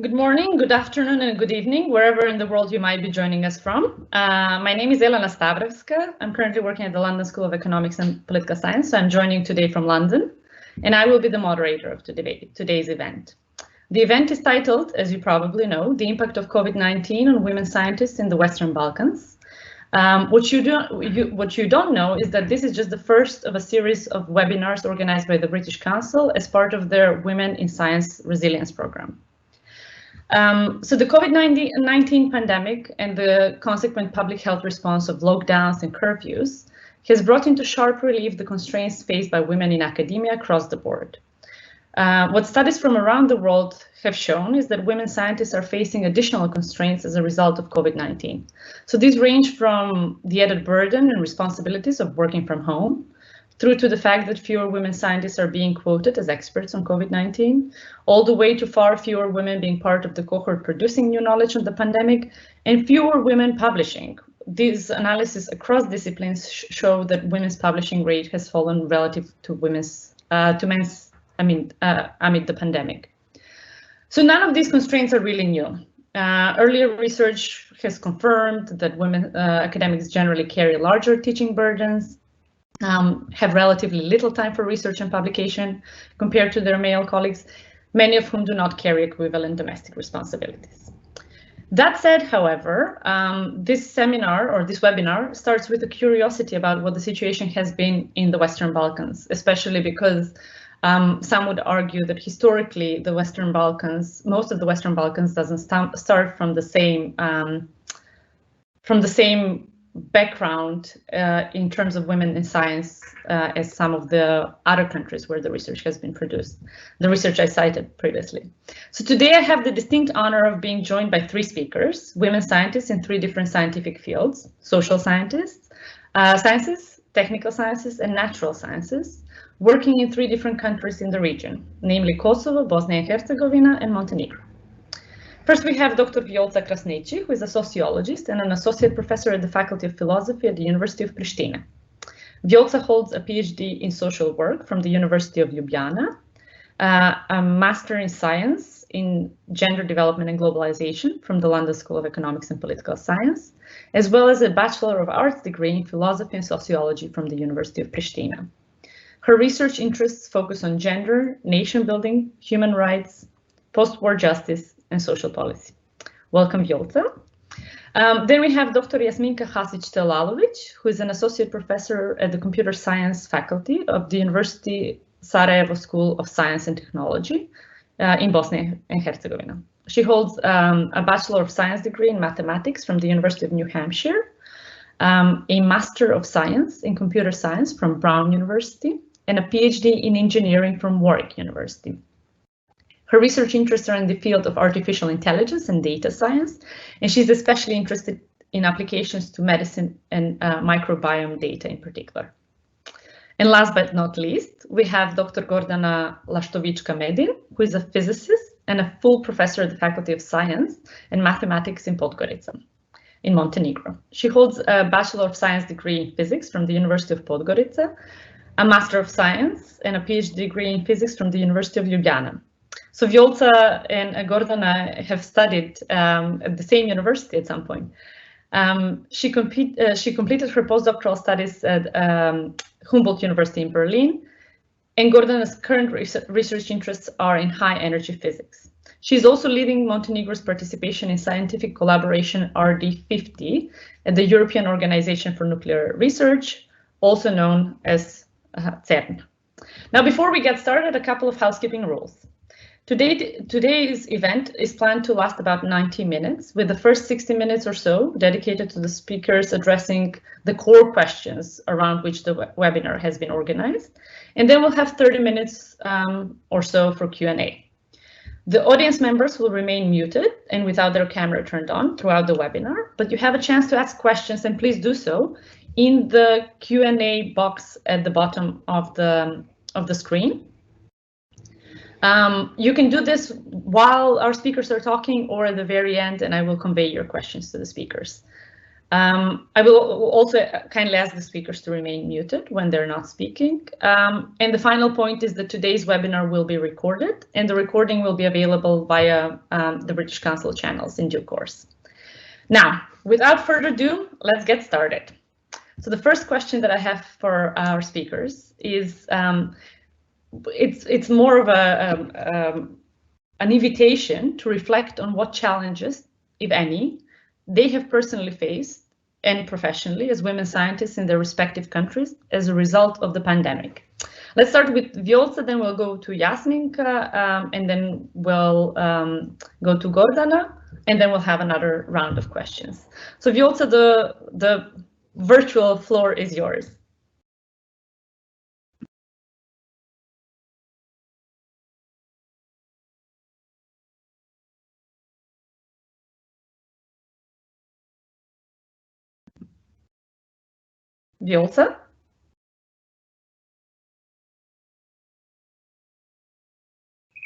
Good morning, good afternoon, and good evening, wherever in the world you might be joining us from. My name is Elena Stavrevska. I'm currently working at the London School of Economics and Political Science, so I'm joining today from London, and I will be the moderator of today's event. The event is titled, as you probably know, The Impact of COVID-19 on Women Scientists in the Western Balkans. What you don't know is that this is just the first of a series of webinars organized by the British Council as part of their Women in Science Resilience Programme. So the COVID-19 pandemic and the consequent public health response of lockdowns and curfews has brought into sharp relief the constraints faced by women in academia across the board. What studies from around the world have shown is that women scientists are facing additional constraints as a result of COVID-19. So these range from the added burden and responsibilities of working from home, through to the fact that fewer women scientists are being quoted as experts on COVID-19, all the way to far fewer women being part of the cohort producing new knowledge on the pandemic, and fewer women publishing. These analyses across disciplines show that women's publishing rate has fallen relative to men's amid the pandemic. So none of these constraints are really new. Earlier research has confirmed that women academics generally carry larger teaching burdens, have relatively little time for research and publication compared to their male colleagues, many of whom do not carry equivalent domestic responsibilities. That said, however, this seminar or this webinar starts with a curiosity about what the situation has been in the Western Balkans, especially because some would argue that historically the Western Balkans, most of the Western Balkans doesn't start from the same background in terms of women in science as some of the other countries where the research has been produced, the research I cited previously. So today I have the distinct honor of being joined by three speakers, women scientists in three different scientific fields: social scientists, sciences, technical sciences, and natural sciences, working in three different countries in the region, namely Kosovo, Bosnia and Herzegovina, and Montenegro. First, we have Dr. Viola Krasnichi, who is a sociologist and an associate professor at the Faculty of Philosophy at the University of Pristina. Viola holds a PhD in social work from the University of Ljubljana, a master in science in gender development and globalization from the London School of Economics and Political Science, as well as a Bachelor of Arts degree in philosophy and sociology from the University of Pristina. Her research interests focus on gender, nation building, human rights, post-war justice, and social policy. Welcome, Viola. Then we have Dr. Jasminka Hasic-Telalovic, who is an associate professor at the computer science faculty of the University Sarajevo School of Science and Technology in Bosnia and Herzegovina. She holds a Bachelor of Science degree in mathematics from the University of New Hampshire, a Master of Science in computer science from Brown University, and a PhD in engineering from Warwick University. Her research interests are in the field of artificial intelligence and data science, and she's especially interested in applications to medicine and microbiome data in particular. And last but not least, we have Dr. Gordana Laštovička-Medin, who is a physicist and a full professor at the Faculty of Science and Mathematics in Podgorica, in Montenegro. She holds a Bachelor of Science degree in physics from the University of Podgorica, a Master of Science and a PhD degree in physics from the University of Ljubljana. So Viola and Gordana have studied at the same university at some point. She completed her postdoctoral studies at Humboldt University in Berlin, and Gordana's current research interests are in high energy physics. She's also leading Montenegro's participation in scientific collaboration RD50 at the European Organization for Nuclear Research, also known as CERN. Now, before we get started, a couple of housekeeping rules. Today's event is planned to last about 90 minutes, with the first 60 minutes or so dedicated to the speakers addressing the core questions around which the webinar has been organized. And then we'll have 30 minutes or so for Q&A. The audience members will remain muted and without their camera turned on throughout the webinar, but you have a chance to ask questions, and please do so in the Q&A box at the bottom of the screen. You can do this while our speakers are talking or at the very end, and I will convey your questions to the speakers. I will also kindly ask the speakers to remain muted when they're not speaking. And the final point is that today's webinar will be recorded, and the recording will be available via the British Council channels in due course. Now, without further ado, let's get started. So the first question that I have for our speakers is, it's more of an invitation to reflect on what challenges, if any, they have personally faced and professionally as women scientists in their respective countries as a result of the pandemic. Let's start with Viola, then we'll go to Jasminka, and then we'll go to Gordana, and then we'll have another round of questions. So Viola, the virtual floor is yours. Viola?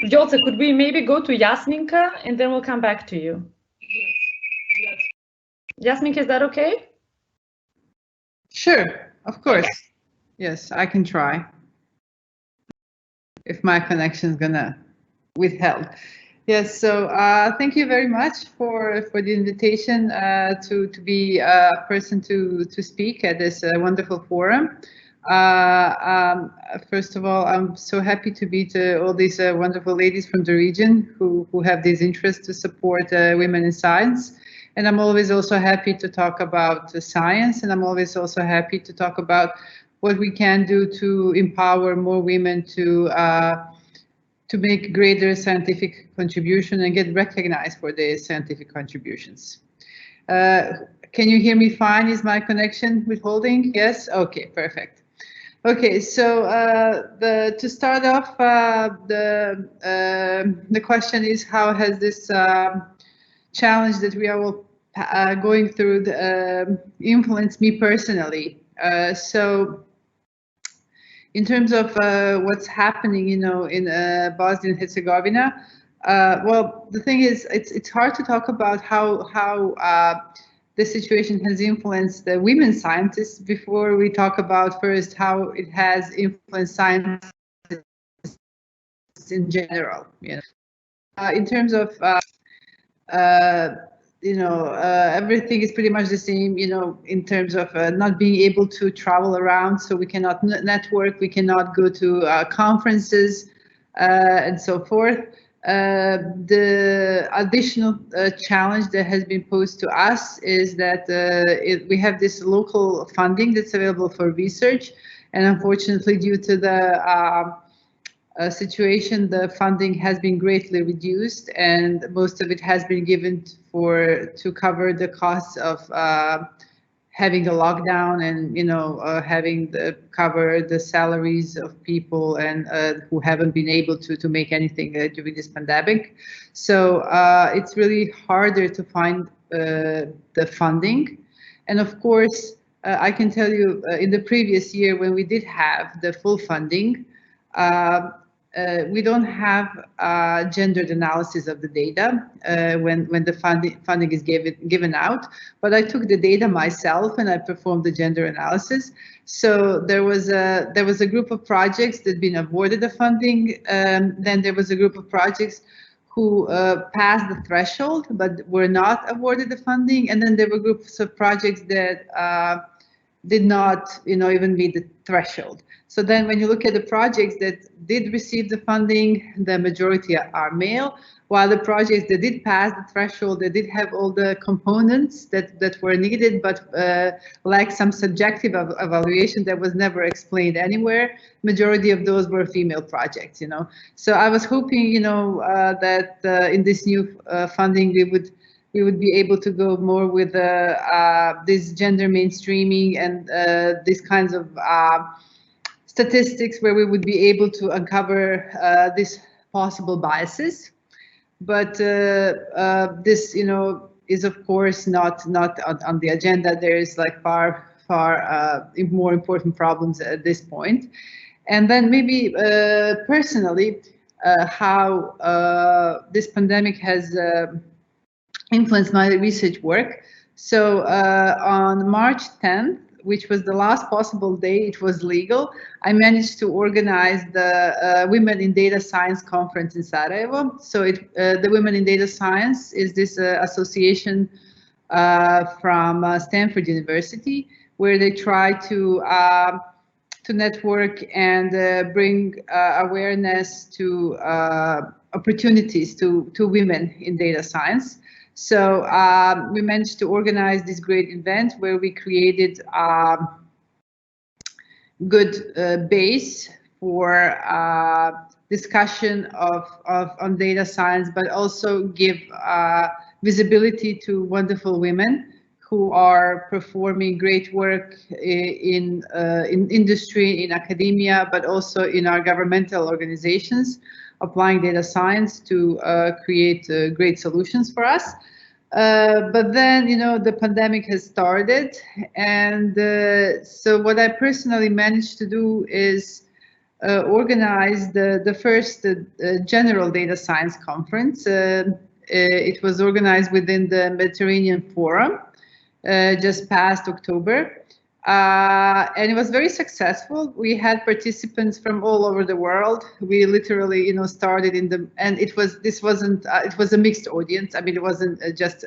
Viola, could we maybe go to Jasminka and then we'll come back to you? Yes. Jasminka, is that okay? Sure, of course. Okay. Yes, I can try. If my connection is gonna withheld. Yes, so thank you very much for the invitation to be a person to speak at this wonderful forum. First of all, I'm so happy to meet all these wonderful ladies from the region who have this interest to support women in science. And I'm always also happy to talk about science, and I'm always also happy to talk about what we can do to empower more women to make greater scientific contribution and get recognized for their scientific contributions. Can you hear me fine? Is my connection withholding? Yes? Okay, perfect. Okay, so to start off, the question is, how has this challenge that we are all going through influenced me personally? So in terms of what's happening, in Bosnia and Herzegovina, well, the thing is, it's hard to talk about how the situation has influenced the women scientists before we talk about first how it has influenced science in general. In terms of everything is pretty much the same, in terms of not being able to travel around, so we cannot network, we cannot go to conferences and so forth. The additional challenge that has been posed to us is that we have this local funding that's available for research, and unfortunately, due to the situation, the funding has been greatly reduced, and most of it has been given to cover the costs of having a lockdown and having cover the salaries of people and who haven't been able to make anything during this pandemic. So it's really harder to find the funding, and of course I can tell you in the previous year when we did have the full funding, we don't have gendered analysis of the data when the funding is given out, but I took the data myself and I performed the gender analysis. So there was a group of projects that had been awarded the funding, then there was a group of projects who passed the threshold but were not awarded the funding, and then there were groups of projects that did not even meet the threshold. So then when you look at the projects that did receive the funding, the majority are male, while the projects that did pass the threshold, they did have all the components that were needed, but like some subjective evaluation that was never explained anywhere, majority of those were female projects, So I was hoping, that in this new funding, we would be able to go more with this gender mainstreaming and these kinds of statistics where we would be able to uncover these possible biases. But this, is of course not on the agenda. There is like far more important problems at this point. And then maybe personally, how this pandemic has influenced my research work. So on March 10th, which was the last possible day it was legal, I managed to organize the Women in Data Science conference in Sarajevo. So the Women in Data Science is this association from Stanford University, where they try to network and bring awareness to opportunities to women in data science. So we managed to organize this great event where we created good base for discussion on data science, but also give visibility to wonderful women who are performing great work in industry, in academia, but also in our governmental organizations, applying data science to create great solutions for us. But then, the pandemic has started, and so what I personally managed to do is organize the first general data science conference. It was organized within the Mediterranean Forum just past October. And it was very successful. We had participants from all over the world. We literally, started and it was a mixed audience. I mean, it wasn't just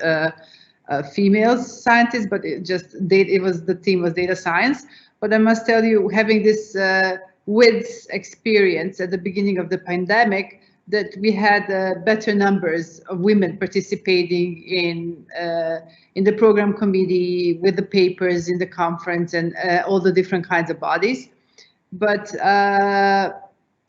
female scientists, but the theme was data science. But I must tell you, having this WIDS experience at the beginning of the pandemic, that we had better numbers of women participating in the program committee, with the papers in the conference, and all the different kinds of bodies. But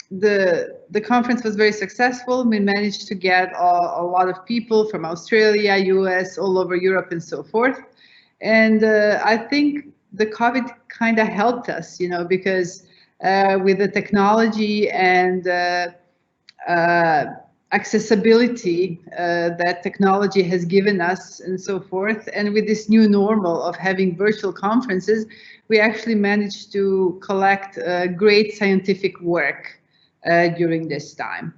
the conference was very successful. We managed to get a lot of people from Australia, US, all over Europe, and so forth. And I think the COVID kind of helped us, because with the technology and accessibility that technology has given us and so forth, and with this new normal of having virtual conferences, we actually managed to collect great scientific work during this time.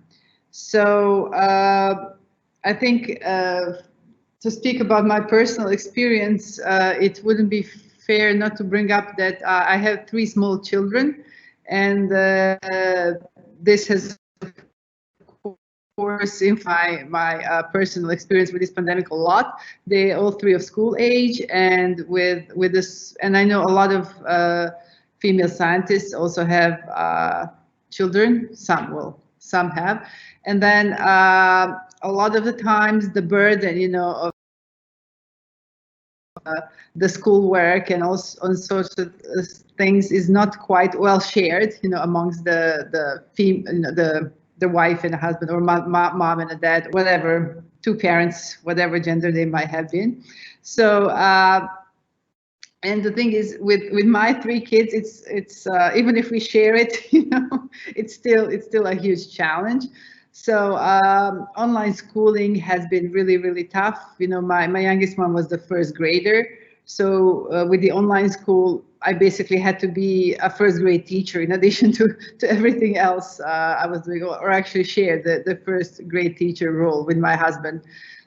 So I think to speak about my personal experience, it wouldn't be fair not to bring up that I have 3 small children, and this has course in my personal experience with this pandemic a lot. They all 3 of school age, and with this, and I know a lot of female scientists also have children. Some have, and then a lot of the times the burden, of the schoolwork and also on sorts of things is not quite well shared, amongst the wife and the husband, or mom and a dad, whatever, 2 parents, whatever gender they might have been. So, and the thing is, with my 3 kids, it's even if we share it, it's still a huge challenge. So online schooling has been really, really tough. My youngest one was the 1st grader. So with the online school, I basically had to be a 1st grade teacher in addition to everything else I was doing, or actually share the 1st grade teacher role with my husband.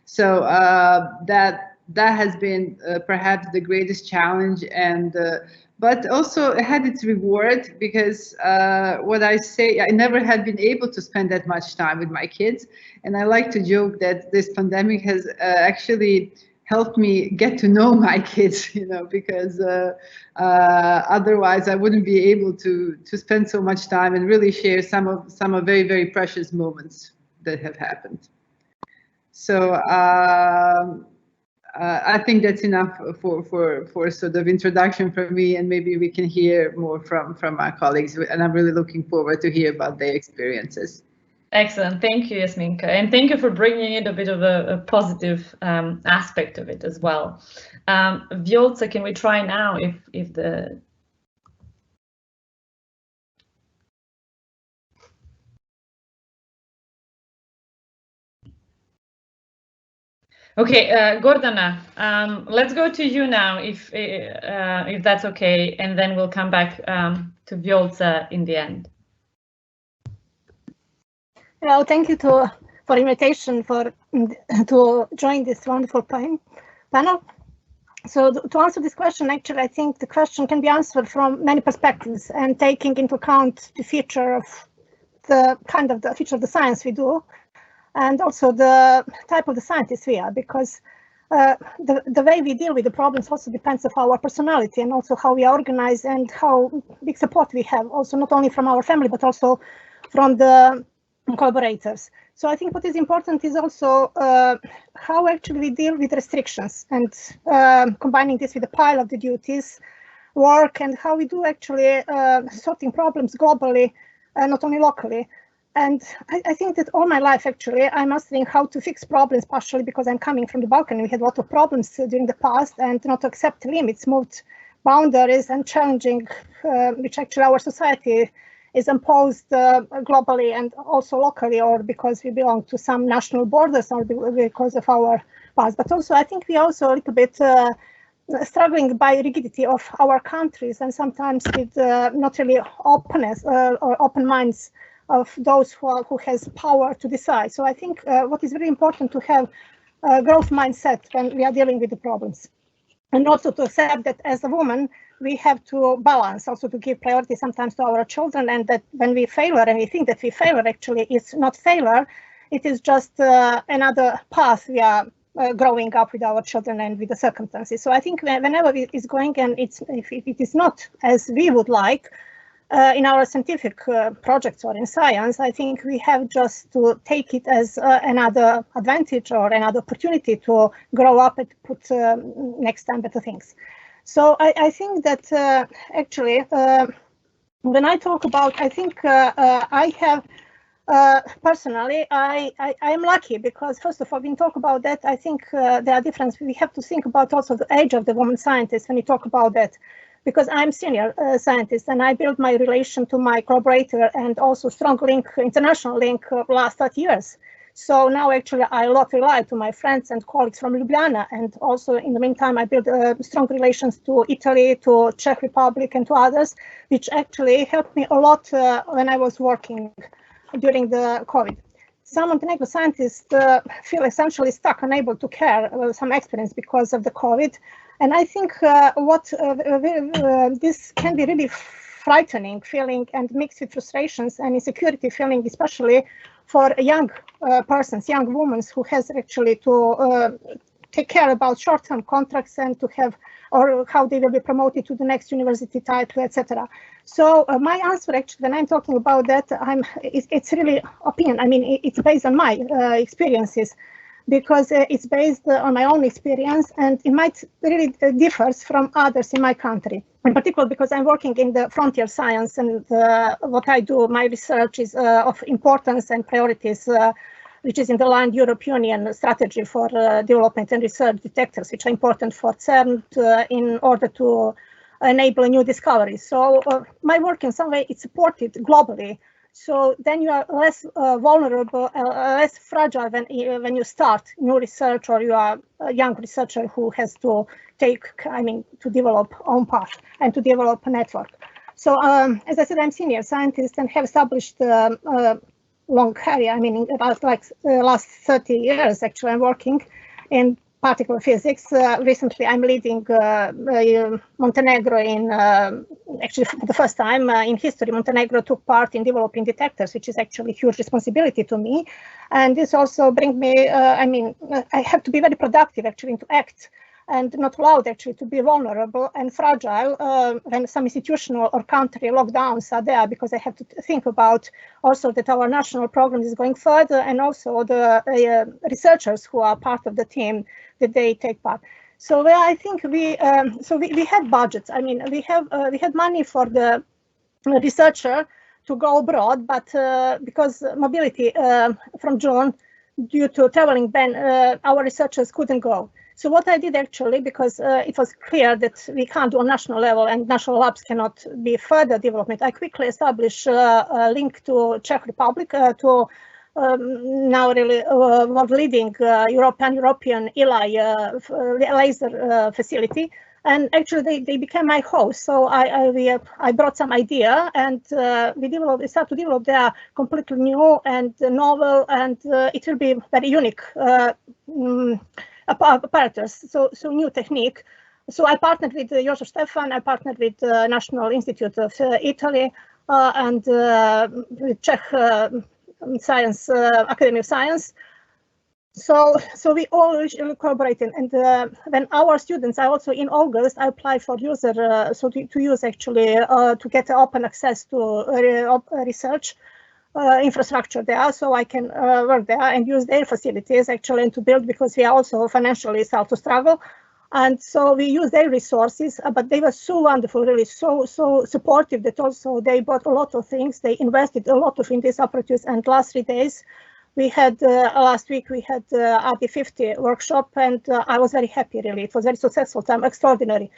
So that has been perhaps the greatest challenge, and but also it had its reward, because what I say, I never had been able to spend that much time with my kids, and I like to joke that this pandemic has actually helped me get to know my kids, because otherwise I wouldn't be able to spend so much time and really share some of very, very precious moments that have happened. So I think that's enough for sort of introduction from me, and maybe we can hear more from our colleagues, and I'm really looking forward to hear about their experiences. Excellent, thank you, Jasminka, and thank you for bringing in a bit of a positive aspect of it as well. Viola, can we try now if the... Okay, Gordana, let's go to you now, if that's okay, and then we'll come back to Viola in the end. Well, thank you for invitation to join this wonderful panel. So to answer this question, actually, I think the question can be answered from many perspectives and taking into account the future of the future of the science we do, and also the type of the scientists we are, because the way we deal with the problems also depends on our personality and also how we are organized and how big support we have, also not only from our family, but also from the collaborators. So I think what is important is also how actually we deal with restrictions and combining this with the pile of the duties, work, and how we do actually sorting problems globally, not only locally. And I think that all my life, actually, I'm mastering how to fix problems, partially because I'm coming from the Balkan. We had a lot of problems during the past, and not to accept limits, moved boundaries and challenging, which actually our society is imposed globally and also locally, or because we belong to some national borders or because of our past. But also, I think we are also a little bit struggling by rigidity of our countries, and sometimes with not really openness or open minds of those who has power to decide. So I think what is very important to have a growth mindset when we are dealing with the problems, and also to accept that as a woman we have to balance, also to give priority sometimes to our children, and that when we fail and we think that we fail, actually it's not failure, it is just another path we are growing up with our children and with the circumstances. So I think whenever it is going, and if it is not as we would like in our scientific projects or in science, I think we have just to take it as another advantage or another opportunity to grow up and put next time better things. So I think that actually when I talk about, I think I have personally, I am lucky because first of all, when we talk about that, I think there are differences. We have to think about also the age of the woman scientist when we talk about that, because I'm senior scientist and I built my relation to my collaborator and also strong link, international link last 30 years. So now actually I a lot rely to my friends and colleagues from Ljubljana, and also in the meantime I built strong relations to Italy, to Czech Republic and to others, which actually helped me a lot when I was working during the COVID. Some Montenegro scientists feel essentially stuck, unable to care some experience because of the COVID. And I think this can be really frightening feeling and mixed with frustrations and insecurity feeling, especially for young persons, young women who has actually to take care about short-term contracts and to have, or how they will be promoted to the next university title, etc. So my answer, actually, when I'm talking about that, it's really opinion. I mean, it's based on my experiences, because it's based on my own experience, and it might really differs from others in my country. In particular, because I'm working in the frontier science, and what I do, my research is of importance and priorities, which is in the line European Union strategy for development and research detectors, which are important for CERN in order to enable new discoveries. So my work in some way is supported globally. So then you are less vulnerable, less fragile when you start new research, or you are a young researcher who has to to develop own path and to develop a network. So as I said, I'm senior scientist and have established long career. I mean, in about last 30 years, actually, I'm working in particle physics. Recently, I'm leading Montenegro in, actually for the first time in history, Montenegro took part in developing detectors, which is actually a huge responsibility to me. And this also brings me, I have to be very productive actually to act and not allowed actually to be vulnerable and fragile when some institutional or country lockdowns are there, because I have to think about also that our national program is going further, and also the researchers who are part of the team, that they take part. So I think we had budgets. I mean, we had money for the researcher to go abroad, but because mobility from June, due to traveling ban, our researchers couldn't go. So what I did actually, because it was clear that we can't do on national level and national labs cannot be further development, I quickly established a link to Czech Republic to now really world leading European ELI laser facility. And actually they became my host. So I brought some idea, and we started to develop their completely new and novel, and it will be very unique apparatus, so new technique So I partnered with Jožo Stefan, I partnered with the National Institute of Italy and with Czech Science, Academy of Science. So we all collaborated, and when our students, I also in August, I applied for user, to use actually to get open access to research infrastructure there, so I can work there and use their facilities actually and to build, because we are also financially start to struggle. And so we use their resources, but they were so wonderful, really so supportive, that also they bought a lot of things. They invested a lot in this apparatus. And last 3 days, we had last week we had RD50 workshop, and I was very happy. Really, it was very successful time, extraordinary.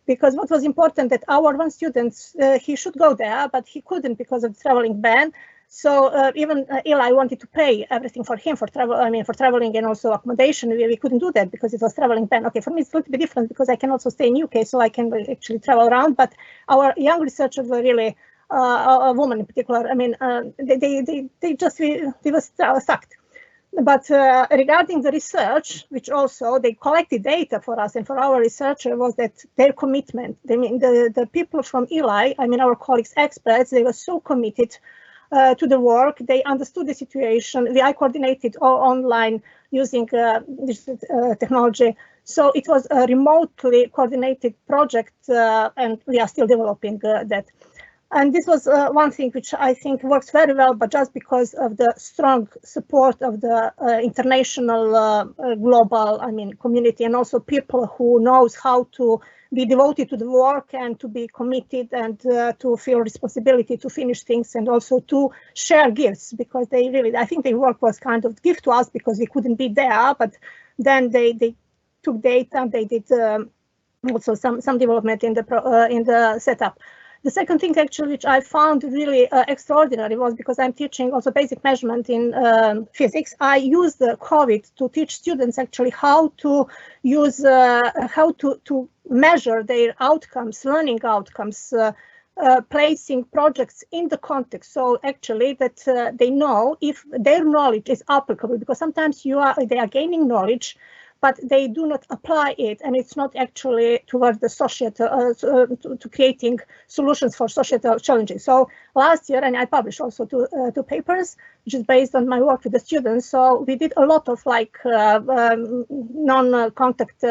Because what was important that our one student he should go there, but he couldn't because of the traveling ban. So even Eli wanted to pay everything for him for travel. I mean, for traveling and also accommodation. We couldn't do that because it was traveling ban. Okay, for me it's a little bit different because I can also stay in UK, so I can actually travel around. But our young researchers were really a woman in particular. I mean, they were sucked. But regarding the research, which also they collected data for us and for our researcher, was that their commitment. I mean, the people from Eli, I mean, our colleagues, experts, they were so committed to the work. They understood the situation. I coordinated all online using digital technology. So it was a remotely coordinated project, and we are still developing that. And this was one thing which I think works very well, but just because of the strong support of the international, global, I mean, community, and also people who knows how to be devoted to the work and to be committed and to feel responsibility to finish things, and also to share gifts, because they really, I think their work was kind of gift to us because we couldn't be there, but then they took data, they did also some development in the setup. The second thing actually which I found really extraordinary was, because I'm teaching also basic measurement in physics, I used the COVID to teach students actually how to use, how to measure their outcomes, learning outcomes, placing projects in the context. So actually that they know if their knowledge is applicable, because sometimes they are gaining knowledge, but they do not apply it, and it's not actually towards the societal, to creating solutions for societal challenges. So last year, and I published also two papers, which is based on my work with the students. So we did a lot of like non-contact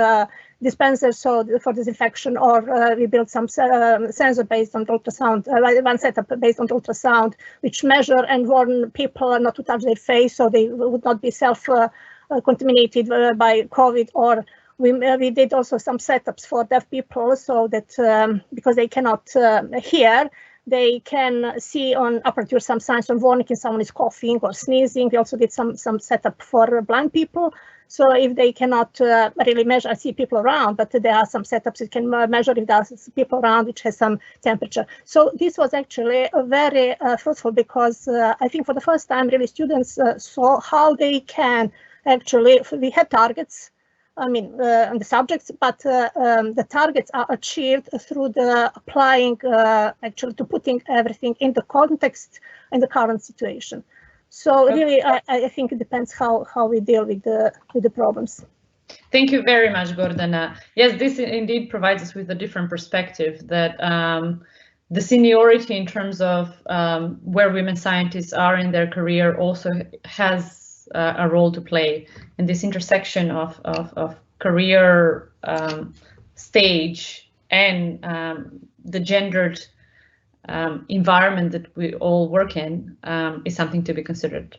dispensers, so for disinfection, or we built some sensor based on ultrasound, one setup based on ultrasound, which measure and warn people not to touch their face, so they would not be contaminated by COVID. Or we did also some setups for deaf people, so that because they cannot hear, they can see on apparatus some signs of warning if someone is coughing or sneezing. We also did some setup for blind people. So if they cannot really measure, I see people around, but there are some setups that can measure if there's people around which has some temperature. So this was actually very fruitful, because I think for the first time really students saw how they can actually, we had targets, I mean, on the subjects, but the targets are achieved through the applying, actually, to putting everything in the context in the current situation. So really, I think it depends how we deal with the problems. Thank you very much, Gordana. Yes, this indeed provides us with a different perspective, that the seniority in terms of where women scientists are in their career also has a role to play in this intersection of career stage and the gendered environment that we all work in is something to be considered.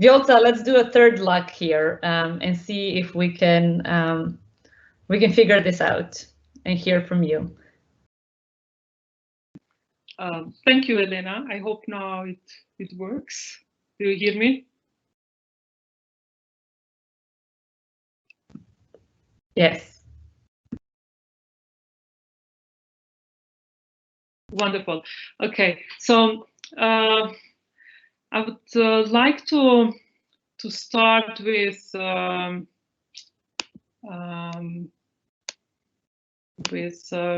Viola, let's do a third luck here and see if we can figure this out and hear from you. Thank you, Elena. I hope now it works. Do you hear me? Yes. Wonderful. Okay, so I would like to start with a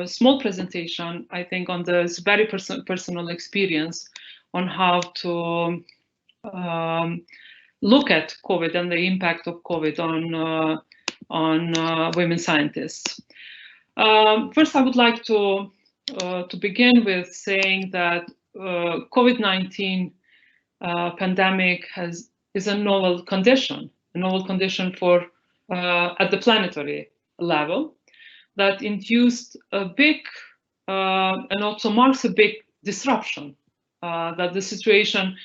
small presentation, I think, on this very personal experience on how to look at COVID and the impact of COVID on women scientists. First, I would like to begin with saying that COVID-19 pandemic is a novel condition for at the planetary level that induced a big and also marks a big disruption. That the situation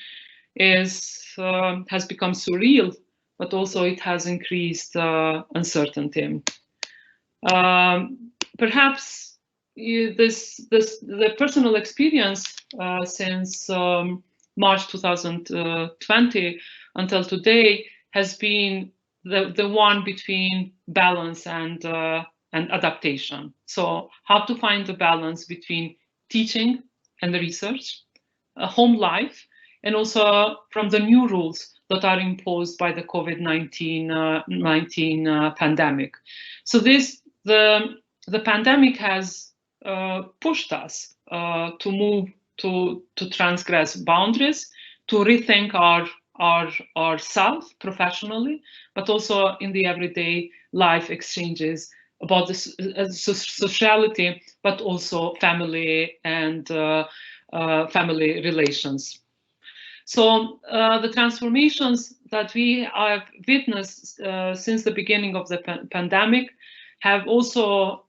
has become surreal, but also it has increased uncertainty. Perhaps the personal experience since March 2020 until today has been the one between balance and adaptation. So how to find the balance between teaching and the research, home life, and also from the new rules that are imposed by the COVID-19 pandemic. So the pandemic has pushed us to move to transgress boundaries, to rethink ourselves professionally, but also in the everyday life exchanges about the sociality, but also family and family relations. So the transformations that we have witnessed since the beginning of the pandemic have also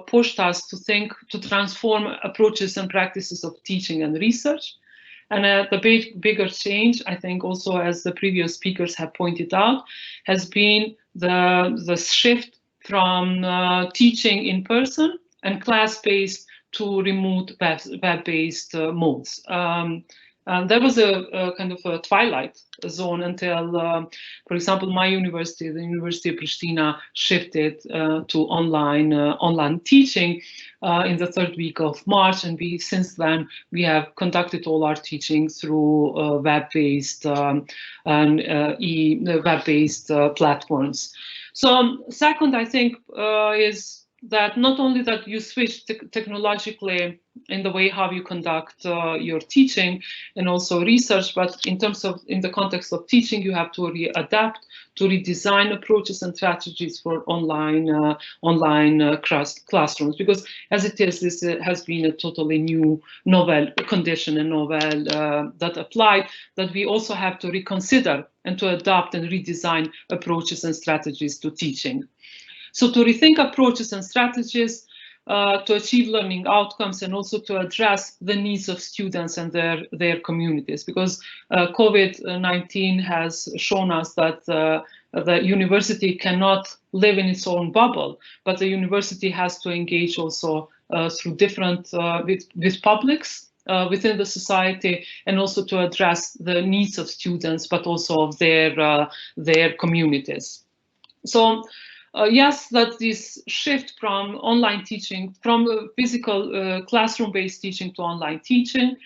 pushed us to transform approaches and practices of teaching and research. And the bigger change, I think, also as the previous speakers have pointed out, has been the shift from teaching in person and class-based to remote web-based modes. There was a kind of a twilight zone until, for example, my university, the University of Pristina, shifted to online teaching in the third week of March, and since then we have conducted all our teaching through web-based web-based platforms. So second, I think, is that not only that you switch technologically in the way how you conduct your teaching and also research, but in the context of teaching, you have to readapt, to redesign approaches and strategies for online classrooms, because as it is, this has been a totally new novel condition and novel that applied, that we also have to reconsider and to adapt and redesign approaches and strategies to teaching. So to rethink approaches and strategies to achieve learning outcomes and also to address the needs of students and their communities, because COVID-19 has shown us that the university cannot live in its own bubble, but the university has to engage also through different with publics within the society, and also to address the needs of students, but also of their communities. So. Yes, that this shift from online teaching, from physical classroom-based teaching to online teaching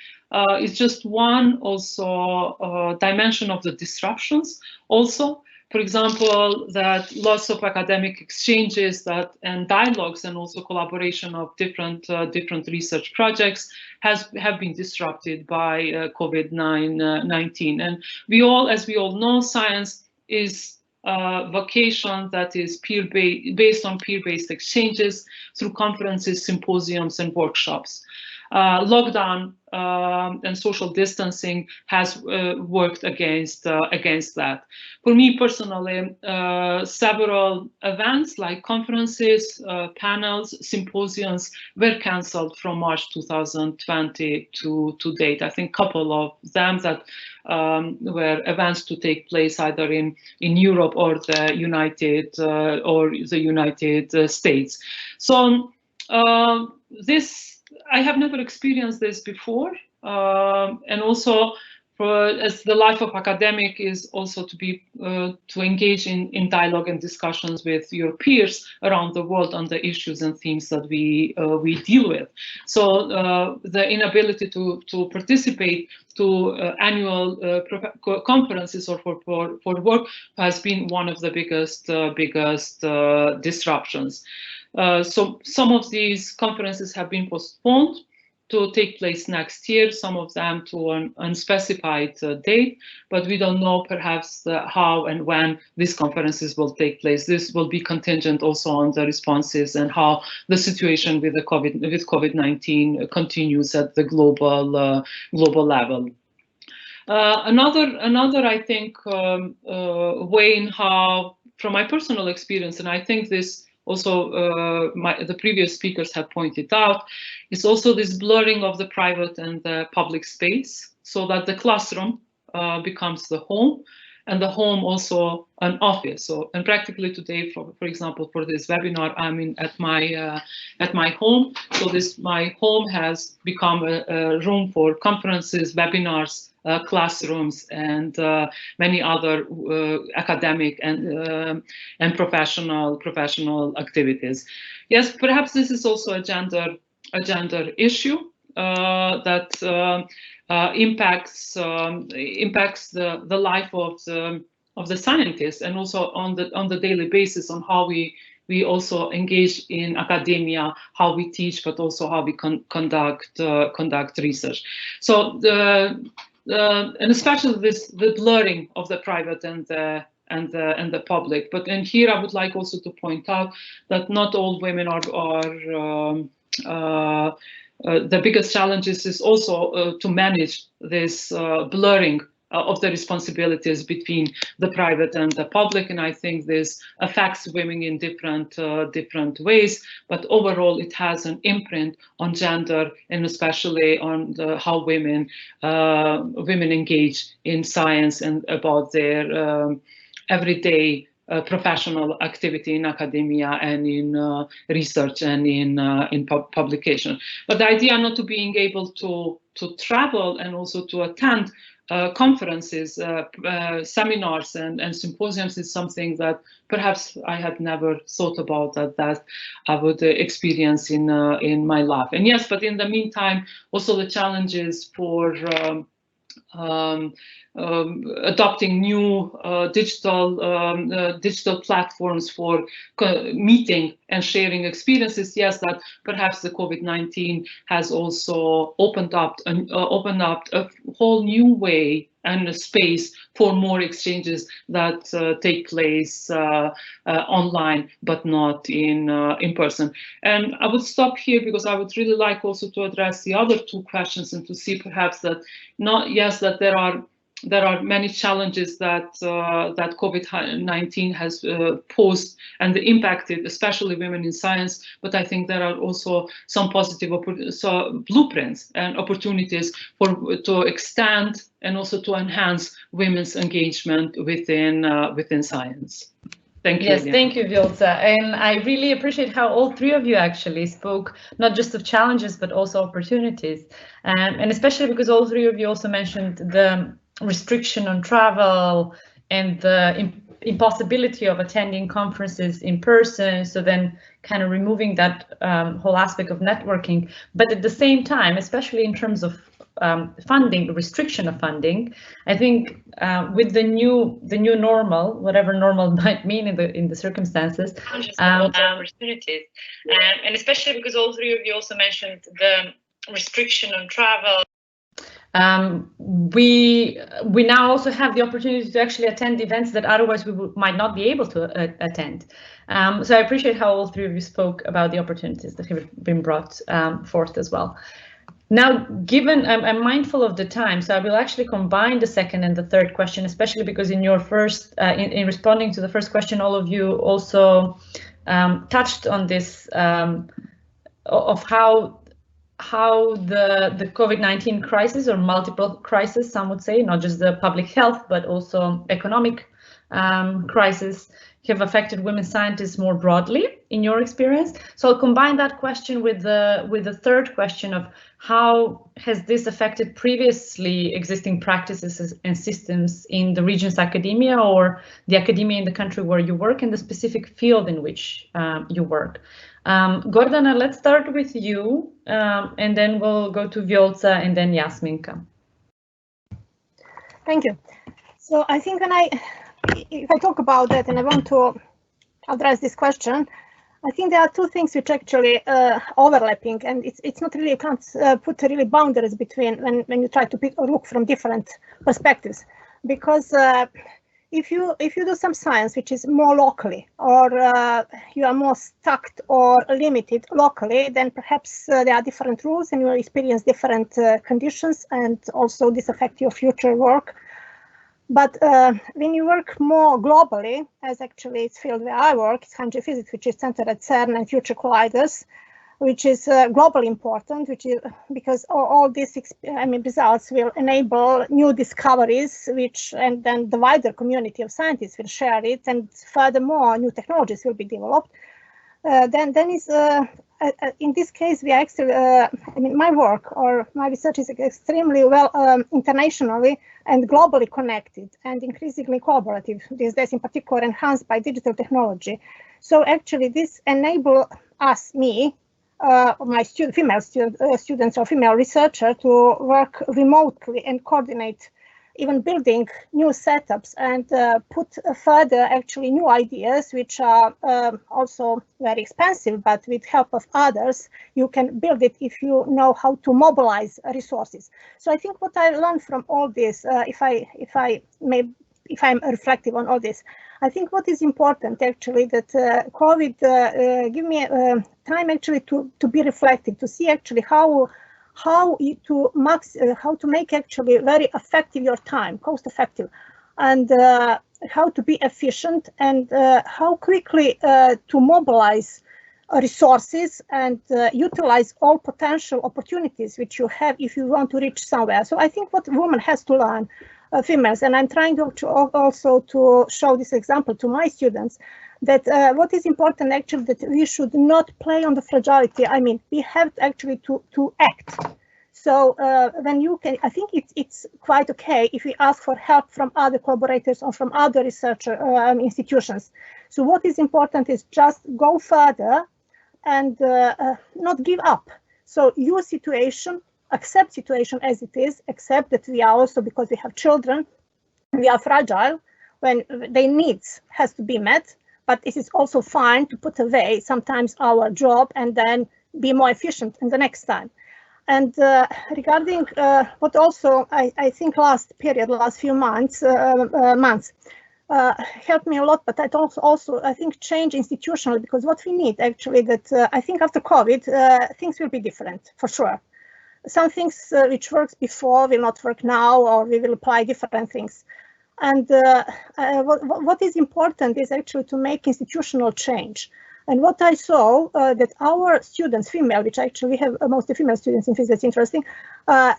is just one also dimension of the disruptions. Also, for example, that lots of academic exchanges and dialogues and also collaboration of different research projects have been disrupted by COVID-19. And as we all know, science is vocation that is based on peer-based exchanges through conferences, symposiums, and workshops. Lockdown and social distancing has worked against that. For me personally, several events like conferences, panels, symposiums were cancelled from March 2020 to date. I think a couple of them that were events to take place either in Europe or the United States. So I have never experienced this before, and also as the life of academic is also to engage in dialogue and discussions with your peers around the world on the issues and themes that we deal with. So the inability to participate to annual conferences or for work has been one of the biggest disruptions. So some of these conferences have been postponed, to take place next year, some of them to an unspecified date, but we don't know perhaps how and when these conferences will take place. This will be contingent also on the responses and how the situation with COVID-19 continues at the global level. Another I think way in how, from my personal experience, and I think this also the previous speakers have pointed out, is also this blurring of the private and the public space, so that the classroom becomes the home, and the home also an office. So, and practically today, for example, for this webinar, I'm at my home. So my home has become a room for conferences, webinars, classrooms, and many other academic and professional activities. Yes, perhaps this is also a gender issue that impacts the life of the scientists, and also on the daily basis on how we also engage in academia, how we teach, but also how we conduct research. So and especially the blurring of the private and the public. But in here, I would like also to point out that not all women are the biggest challenges is also to manage this blurring of the responsibilities between the private and the public, and I think this affects women in different ways. But overall, it has an imprint on gender, and especially on how women engage in science and about their everyday professional activity in academia and in research and in publication. But the idea not to being able to travel and also to attend conferences, seminars and symposiums is something that perhaps I had never thought about that I would experience in my life. And yes, but in the meantime, also the challenges for adopting new digital platforms for meeting and sharing experiences. Yes, that perhaps the COVID-19 has also opened up a whole new way and a space for more exchanges that take place online, but not in person. And I would stop here because I would really like also to address the other two questions and to see perhaps that that there are many challenges that that COVID-19 has posed and impacted, especially women in science. But I think there are also some positive blueprints and opportunities to extend and also to enhance women's engagement within science. Thank you. Yes, thank you, Viola. And I really appreciate how all three of you actually spoke not just of challenges, but also opportunities. And especially because all three of you also mentioned the restriction on travel and the impossibility of attending conferences in person. So then kind of removing that whole aspect of networking. But at the same time, especially in terms of funding, the restriction of funding, I think with the new normal, whatever normal might mean in the circumstances, opportunities, and especially because all three of you also mentioned the restriction on travel. We now also have the opportunity to actually attend events that otherwise we might not be able to attend. So I appreciate how all three of you spoke about the opportunities that have been brought forth as well. Now, given I'm mindful of the time, so I will actually combine the second and the third question, especially because in your first, in responding to the first question, all of you also touched on this of how the COVID-19 crisis, or multiple crises, some would say, not just the public health, but also economic crisis, have affected women scientists more broadly in your experience. So I'll combine that question with the third question of how has this affected previously existing practices and systems in the region's academia or the academia in the country where you work and the specific field in which you work. Gordana, let's start with you, and then we'll go to Viola and then Jasminka. Thank you. So I think if I talk about that and I want to address this question, I think there are two things which actually overlapping, and it's not really, you can't put really boundaries between when you try to look from different perspectives, because if you do some science which is more locally, or you are more stuck or limited locally, then perhaps there are different rules and you will experience different conditions, and also this affect your future work. But when you work more globally, as actually it's field where I work, it's country physics, which is centered at CERN and future colliders, which is globally important, which is because all these results will enable new discoveries, and then the wider community of scientists will share it, and furthermore new technologies will be developed. Then is in this case we actually my work or my research is extremely well internationally and globally connected and increasingly collaborative these days, in particular enhanced by digital technology. So actually this enable me, my female students or female researcher, to work remotely and coordinate, even building new setups, and put further actually new ideas, which are also very expensive, but with help of others, you can build it if you know how to mobilize resources. So I think what I learned from all this, if I'm reflective on all this, I think what is important actually that COVID give me time actually to be reflective, to see actually how to make actually very effective your time, cost effective, and how to be efficient, and how quickly to mobilize resources and utilize all potential opportunities which you have if you want to reach somewhere. So I think what women has to learn, females, and I'm trying to also to show this example to my students, that what is important actually that we should not play on the fragility. I mean, we have actually to act. So when you can, I think it's quite okay if we ask for help from other collaborators or from other research institutions. So what is important is just go further and not give up. So use situation, accept situation as it is, accept that we are also, because we have children, we are fragile when their needs has to be met, but it is also fine to put away sometimes our job and then be more efficient in the next time. And regarding what also I think last few months helped me a lot, but I also I think change institutionally, because what we need actually that I think after COVID things will be different for sure. Some things which works before will not work now, or we will apply different things. And what is important is actually to make institutional change. And what I saw that our students, female, which actually we have mostly female students in physics, interesting,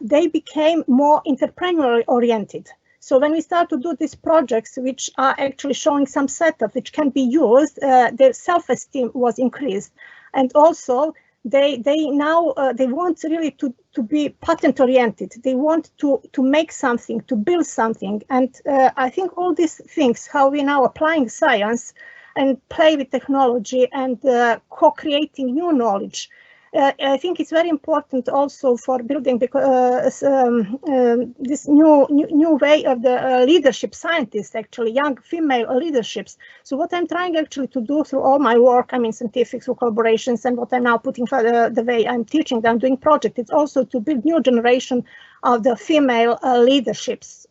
they became more entrepreneurially oriented. So when we start to do these projects, which are actually showing some setup which can be used, their self-esteem was increased. And also they now they want really to be patent oriented. They want to make something, to build something. And I think all these things, how we now applying science and play with technology and co-creating new knowledge. I think it's very important also for building this new way of the leadership scientists, actually young female leaderships. So what I'm trying actually to do through all my work, I mean scientific collaborations, and what I'm now putting for the way I'm teaching, I'm doing project, it's also to build new generation of the female leaderships.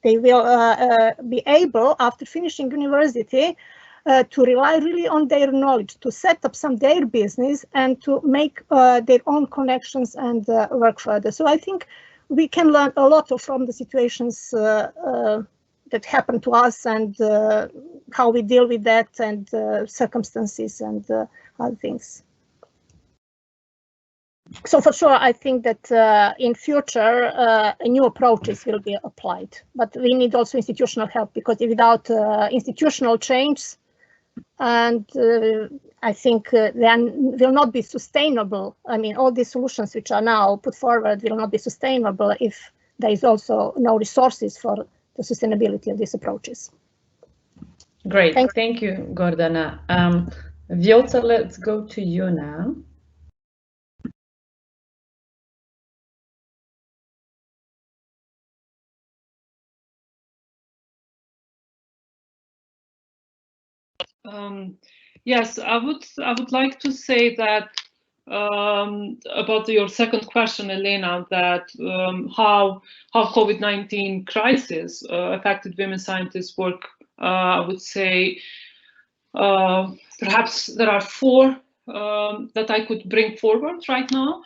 They will be able, after finishing university, to rely really on their knowledge, to set up their business and to make their own connections and work further. So I think we can learn a lot from the situations that happen to us, and how we deal with that, and circumstances and other things. So for sure, I think that in future, new approaches will be applied, but we need also institutional help, because without institutional change, and I think they will not be sustainable. I mean, all these solutions which are now put forward will not be sustainable if there is also no resources for the sustainability of these approaches. Great, thank you, Gordana. Viola, let's go to you now. Yes, I would like to say that about your second question, Elena, that how COVID-19 crisis affected women scientists' work. I would say perhaps there are four that I could bring forward right now.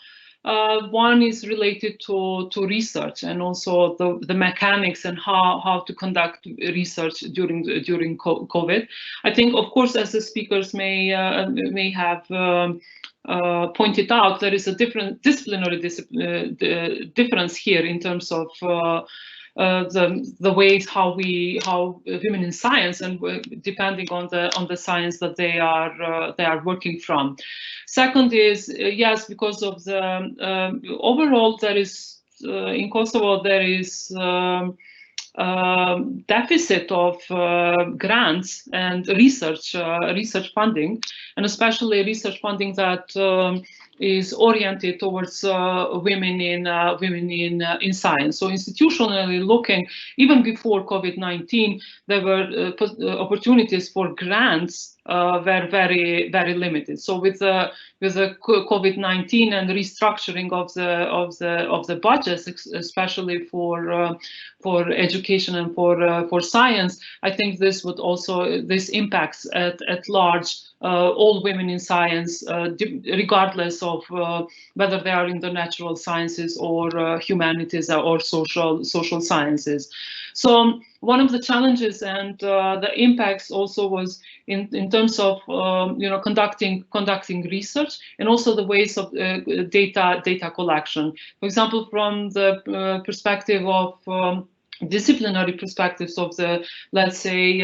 One is related to research and also the mechanics and how to conduct research during COVID. I think, of course, as the speakers may have pointed out, there is a different disciplinary difference here in terms of the ways how women in science, and depending on the science that they are working from. Second is yes, because of the overall there is in Kosovo there is deficit of grants and research funding, and especially research funding that is oriented towards women in science. So institutionally looking, even before COVID-19, there were opportunities for grants were very limited. So with the COVID-19 and restructuring of the budgets, especially for education and for science, I think this impacts at large all women in science, regardless of whether they are in the natural sciences or humanities or social sciences. So one of the challenges and the impacts also was in terms of conducting research, and also the ways of data collection. For example, from the perspective of disciplinary perspectives of the, let's say,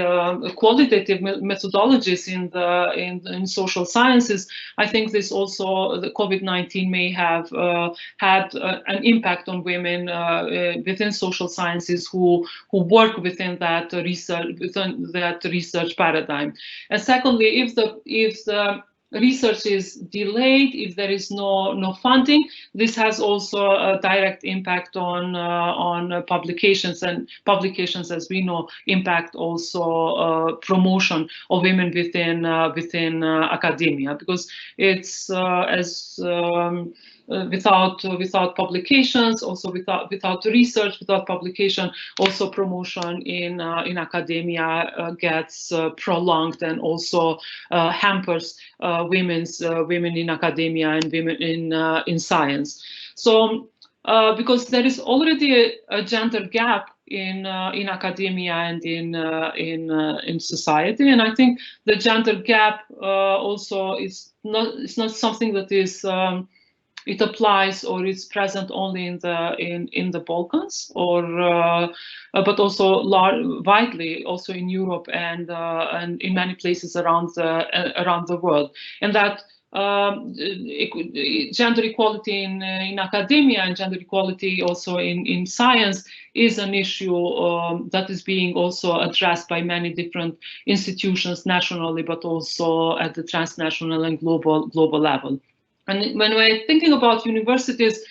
qualitative methodologies in social sciences, I think this also, the COVID-19 may have had an impact on women within social sciences who work within that research paradigm. And secondly, if the research is delayed, if there is no funding, this has also a direct impact on publications, and publications, as we know, impact also promotion of women within academia, because it's without publications, also without research, without publication, also promotion in academia gets prolonged, and also hampers women in academia and women in science. So because there is already a gender gap in academia and in society, and I think the gender gap also is not something that is it applies or is present only in the Balkans, or but also widely also in Europe and in many places around the world, and that gender equality in academia and gender equality also in science is an issue that is being also addressed by many different institutions nationally, but also at the transnational and global level. And when we're thinking about universities,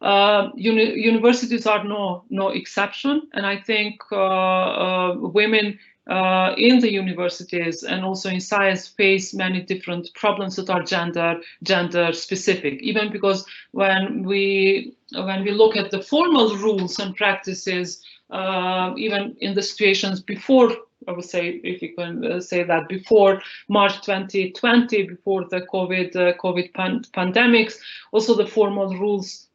universities are no exception, and I think women in the universities and also in science face many different problems that are gender specific, even because when we look at the formal rules and practices, even in the situations before, I would say, if you can say that, before March 2020, before the COVID pandemics, also the formal rules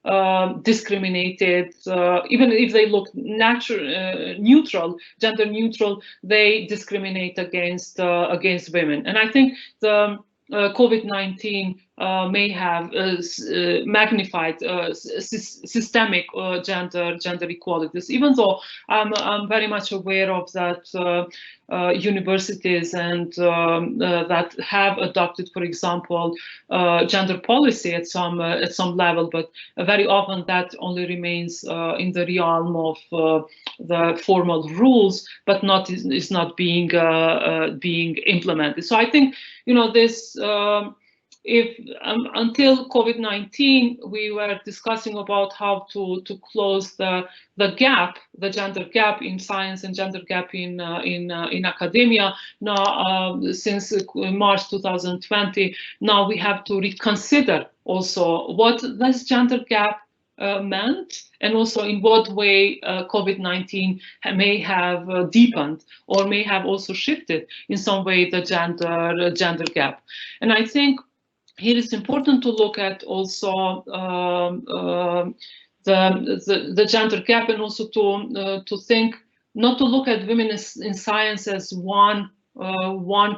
discriminated, even if they look neutral, gender neutral, they discriminate against women. And I think the COVID-19 may have magnified systemic gender inequalities, even though I'm very much aware of that universities and that have adopted, for example, gender policy at some level, but very often that only remains in the realm of the formal rules, but is not being implemented. So I think this if until COVID-19, we were discussing about how to close the gap, the gender gap in science and gender gap in academia. Now, since March 2020, now we have to reconsider also what this gender gap meant, and also in what way COVID-19 may have deepened or may have also shifted in some way the gender gap. And I think here it's important to look at also the gender gap, and also to think, not to look at women in science as one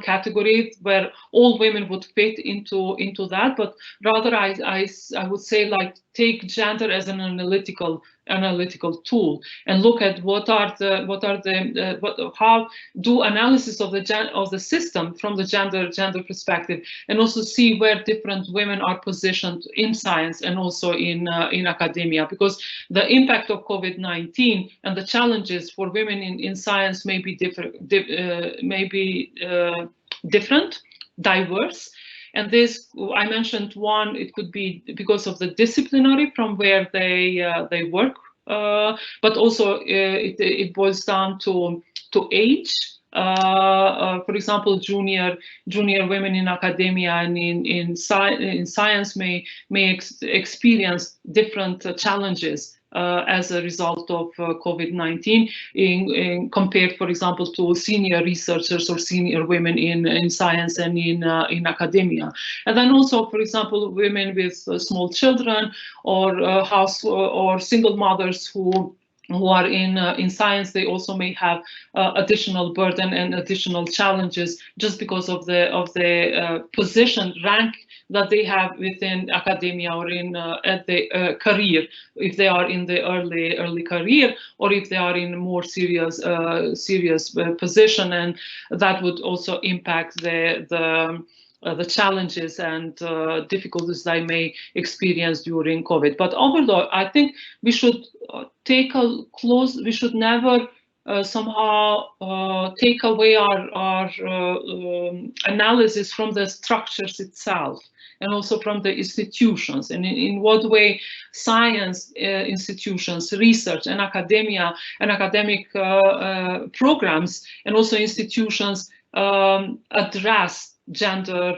category where all women would fit into that, but rather I would say, like, take gender as an analytical tool and look at how do analysis of the system from the gender perspective, and also see where different women are positioned in science and also in academia, because the impact of COVID-19 and the challenges for women in science may be different, diverse. And this, I mentioned one, it could be because of the disciplinary from where they work, but also it boils down to age. For example, junior women in academia and in science may experience different challenges as a result of COVID-19, compared, for example, to senior researchers or senior women in science and in academia. And then also, for example, women with small children or or single mothers who are in science, they also may have additional burden and additional challenges just because of the position, rank that they have within academia or at the career, if they are in the early career, or if they are in a more serious position, and that would also impact the challenges and difficulties they may experience during COVID. But overall, I think we should we should never somehow take away our analysis from the structures itself, and also from the institutions, and in what way science institutions, research, and academia and academic programs, and also institutions address gender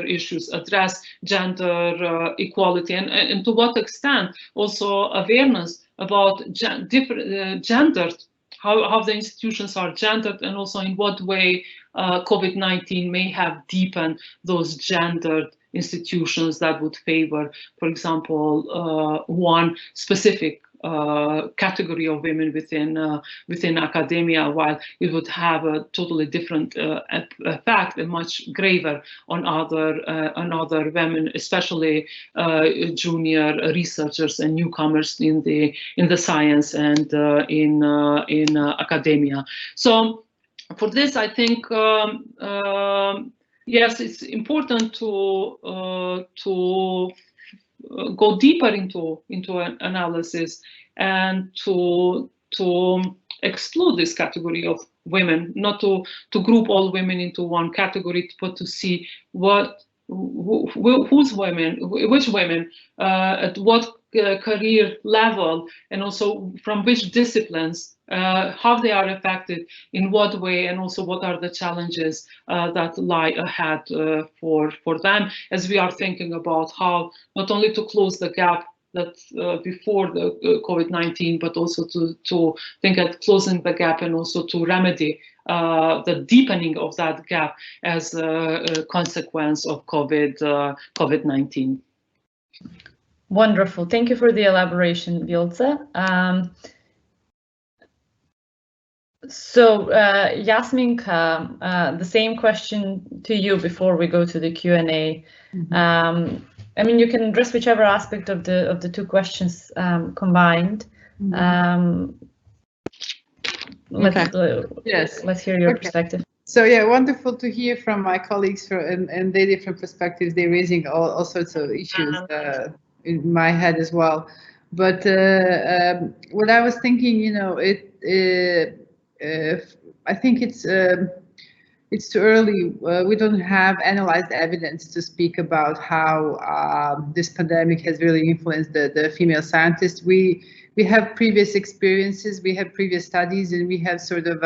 issues, address gender equality, and to what extent also awareness about different gendered, how the institutions are gendered, and also in what way COVID-19 may have deepened those gendered institutions that would favor, for example, one specific category of women within academia, while it would have a totally different effect, and much graver on other women, especially junior researchers and newcomers in the science and in academia. So for this, I think yes, it's important to go deeper into an analysis, and to exclude this category of women, not to group all women into one category, but to see which women, at what career level, and also from which disciplines, how they are affected, in what way, and also what are the challenges that lie ahead for them, as we are thinking about how not only to close the gap that before the COVID-19, but also to think at closing the gap, and also to remedy the deepening of that gap as a consequence of COVID-19. Wonderful. Thank you for the elaboration, Viola. So, Yasminka, the same question to you before we go to the Q&A. Mm-hmm. I mean, you can address whichever aspect of the two questions combined. Mm-hmm. Let's hear your perspective. So yeah, wonderful to hear from my colleagues and their different perspectives. They're raising all sorts of issues in my head as well. But what I was thinking, I think it's it's too early. We don't have analyzed evidence to speak about how this pandemic has really influenced the female scientists. We have previous experiences, we have previous studies, and we have sort of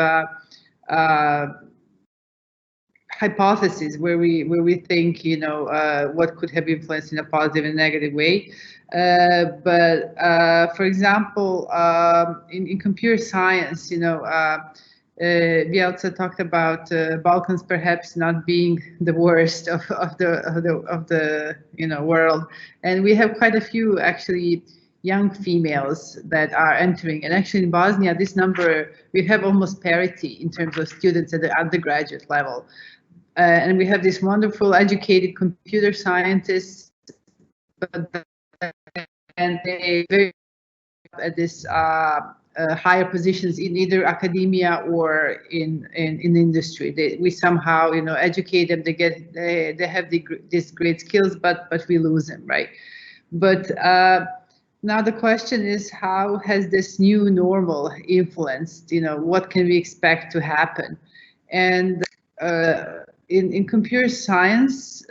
hypotheses where we think, you know, what could have influenced in a positive and negative way. But for example, in computer science, you know, we also talked about Balkans perhaps not being the worst of the you know world, and we have quite a few actually young females that are entering, and actually in Bosnia this number, we have almost parity in terms of students at the undergraduate level, and we have these wonderful educated computer scientists, and they very at this higher positions in either academia or in industry. We somehow, you know, educate them. They have these great skills, but we lose them, right? But now the question is, how has this new normal influenced? You know, what can we expect to happen? And in computer science,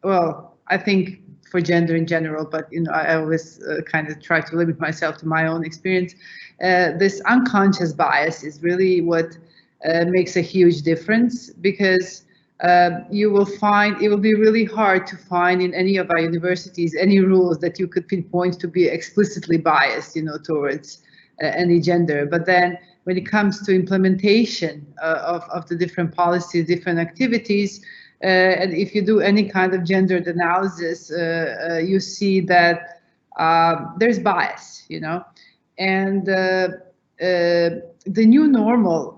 well, I think for gender in general, but you know, I always kind of try to limit myself to my own experience. This unconscious bias is really what makes a huge difference, because you will find it will be really hard to find in any of our universities any rules that you could pinpoint to be explicitly biased, you know, towards any gender. But then when it comes to implementation of the different policies, different activities, and if you do any kind of gendered analysis, you see that there's bias, you know. And the new normal,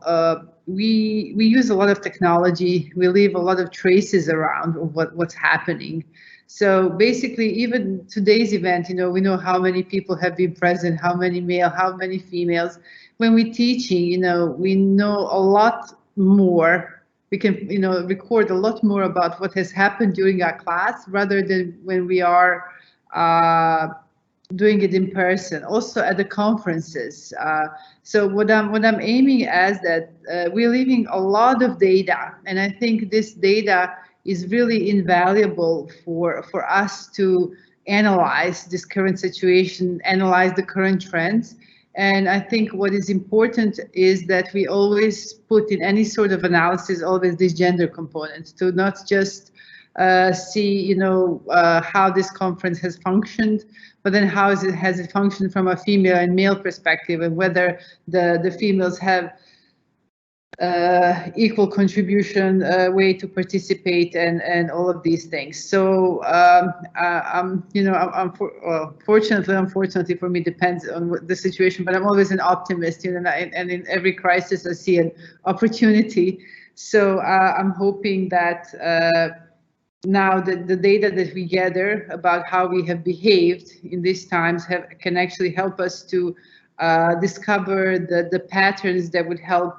we use a lot of technology, we leave a lot of traces around of what's happening. So basically, even today's event, you know, we know how many people have been present, how many male, how many females. When we're teaching, you know, we know a lot more. We can, you know, record a lot more about what has happened during our class rather than when we are doing it in person. Also at the conferences. So what I'm aiming as that we're leaving a lot of data, and I think this data is really invaluable for us to analyze this current situation, analyze the current trends. And I think what is important is that we always put in any sort of analysis always this gender component, to not just see, you know, how this conference has functioned, but then how has it functioned from a female and male perspective, and whether the females have equal contribution, way to participate, and all of these things. So you know, fortunately, unfortunately for me, depends on what the situation, but I'm always an optimist, you know, and in every crisis I see an opportunity. So I'm hoping that now the data that we gather about how we have behaved in these times can actually help us to discover the patterns that would help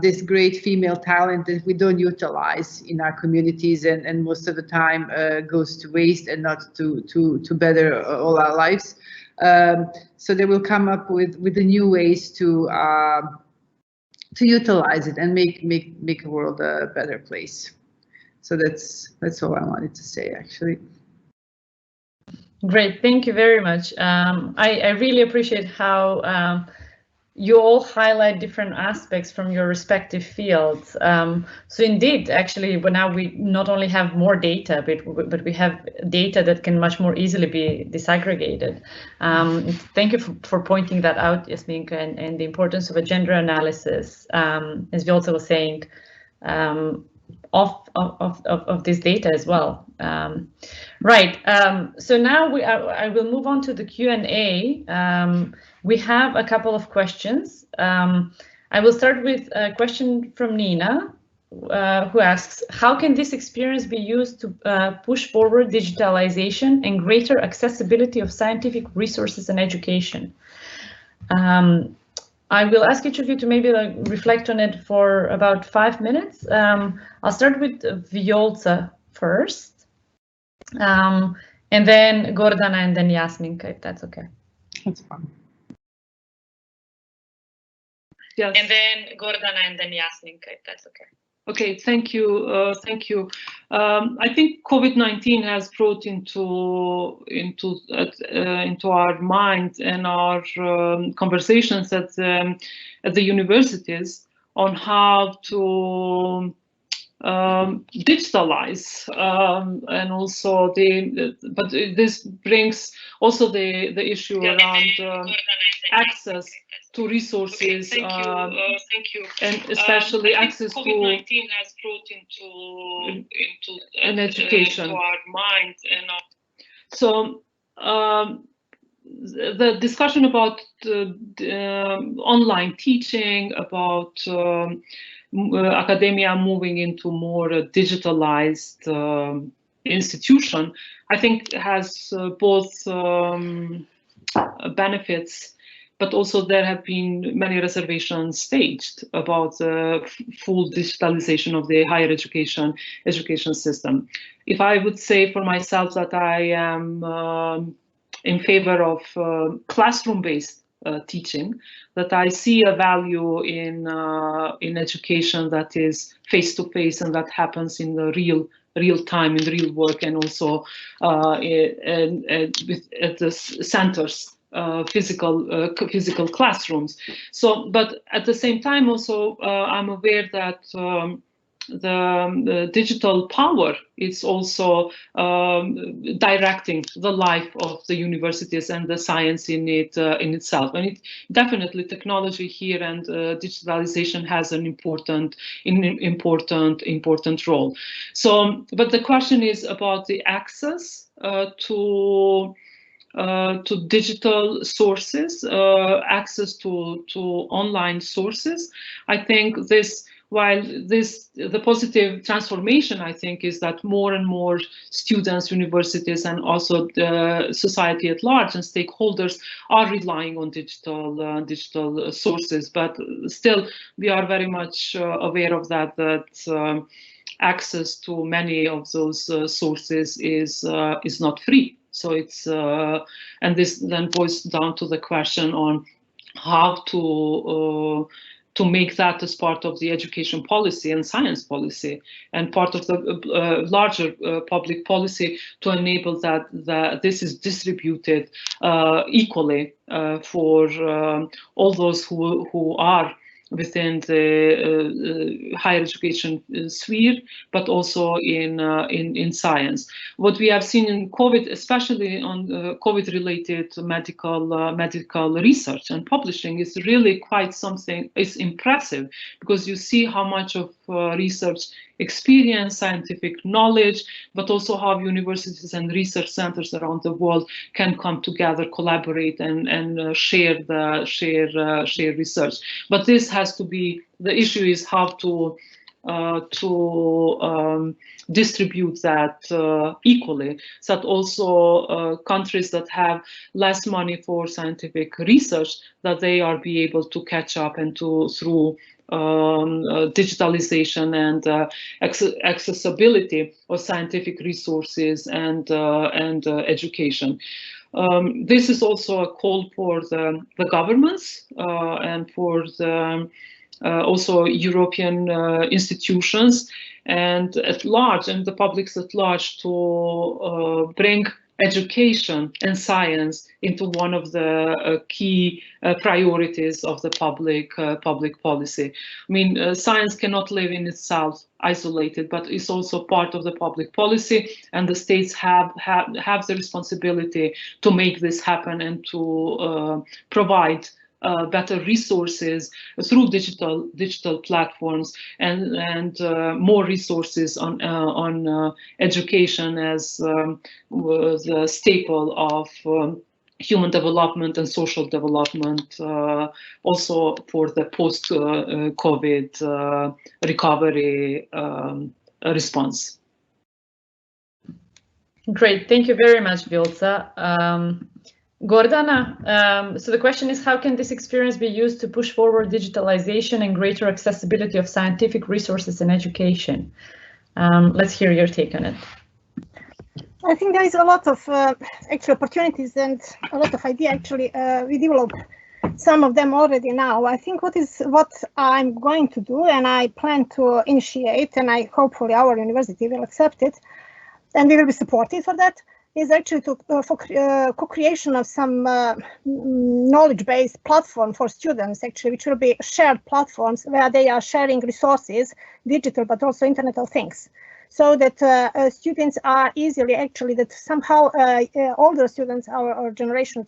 this great female talent that we don't utilize in our communities, and most of the time goes to waste and not to better all our lives. So they will come up with the new ways to utilize it and make the world a better place. So that's all I wanted to say, actually. Great, thank you very much. I really appreciate how you all highlight different aspects from your respective fields. So indeed, actually, now we not only have more data, but we have data that can much more easily be disaggregated. Thank you for pointing that out, Jasminka, and the importance of a gender analysis, as Viola was saying, of this data as well. Right. So now I will move on to the Q&A. We have a couple of questions. I will start with a question from Nina, who asks, how can this experience be used to push forward digitalization and greater accessibility of scientific resources and education? I will ask each of you to maybe reflect on it for about 5 minutes. I'll start with Viola first, and then Gordana, and then Jasminka, if that's okay. That's fine. Yes. And then Gordana, and then Jasminka, if that's okay. Okay, thank you. Thank you. I think COVID-19 has brought into our mind and our conversations at the universities on how to digitalize, and also but this brings also the issue around access to resources, thank you. and especially access to COVID-19 has brought into an education. into our mind and our So the discussion about online teaching, about academia moving into more digitalized institution, I think has both benefits, but also there have been many reservations staged about the full digitalization of the higher education system. If I would say for myself that I am in favor of classroom-based teaching, that I see a value in education that is face-to-face and that happens in the real time, in real work, and also at the centers. Physical classrooms. So, but at the same time, also I'm aware that the digital power is also directing the life of the universities and the science in itself. And it definitely technology here and digitalization has an important role. So, but the question is about the access to digital sources, access to online sources. I think the positive transformation, I think, is that more and more students, universities, and also the society at large and stakeholders are relying on digital sources. But still, we are very much aware of that access to many of those sources is not free. So it's and this then boils down to the question on how to make that as part of the education policy and science policy and part of the larger public policy to enable that this is distributed equally for all those who are within the higher education sphere, but also in science. What we have seen in COVID, especially on COVID-related medical research and publishing, is really quite something. It's impressive because you see how much of research experience, scientific knowledge, but also how universities and research centers around the world can come together, collaborate, and share research. But this has to be, the issue is how to distribute that equally, so that also countries that have less money for scientific research, that they are be able to catch up and through digitalization and accessibility of scientific resources and education. This is also a call for the governments and for the also European institutions and at large, and the publics at large, to bring education and science into one of the key priorities of the public policy. I mean, science cannot live in itself isolated, but it's also part of the public policy, and the states have the responsibility to make this happen and to provide better resources through digital platforms and more resources on education as the staple of human development and social development, also for the post-COVID recovery response. Great, thank you very much, Viola. Gordana, so the question is, how can this experience be used to push forward digitalization and greater accessibility of scientific resources in education? Let's hear your take on it. I think there is a lot of actual opportunities and a lot of ideas actually we developed some of them already now. I think what I'm going to do, and I plan to initiate, and I hopefully our university will accept it, and we will be supported for that, is actually to for co-creation of some knowledge-based platform for students, actually, which will be shared platforms where they are sharing resources, digital, but also Internet of Things, so that students are easily actually that somehow older students, our generation,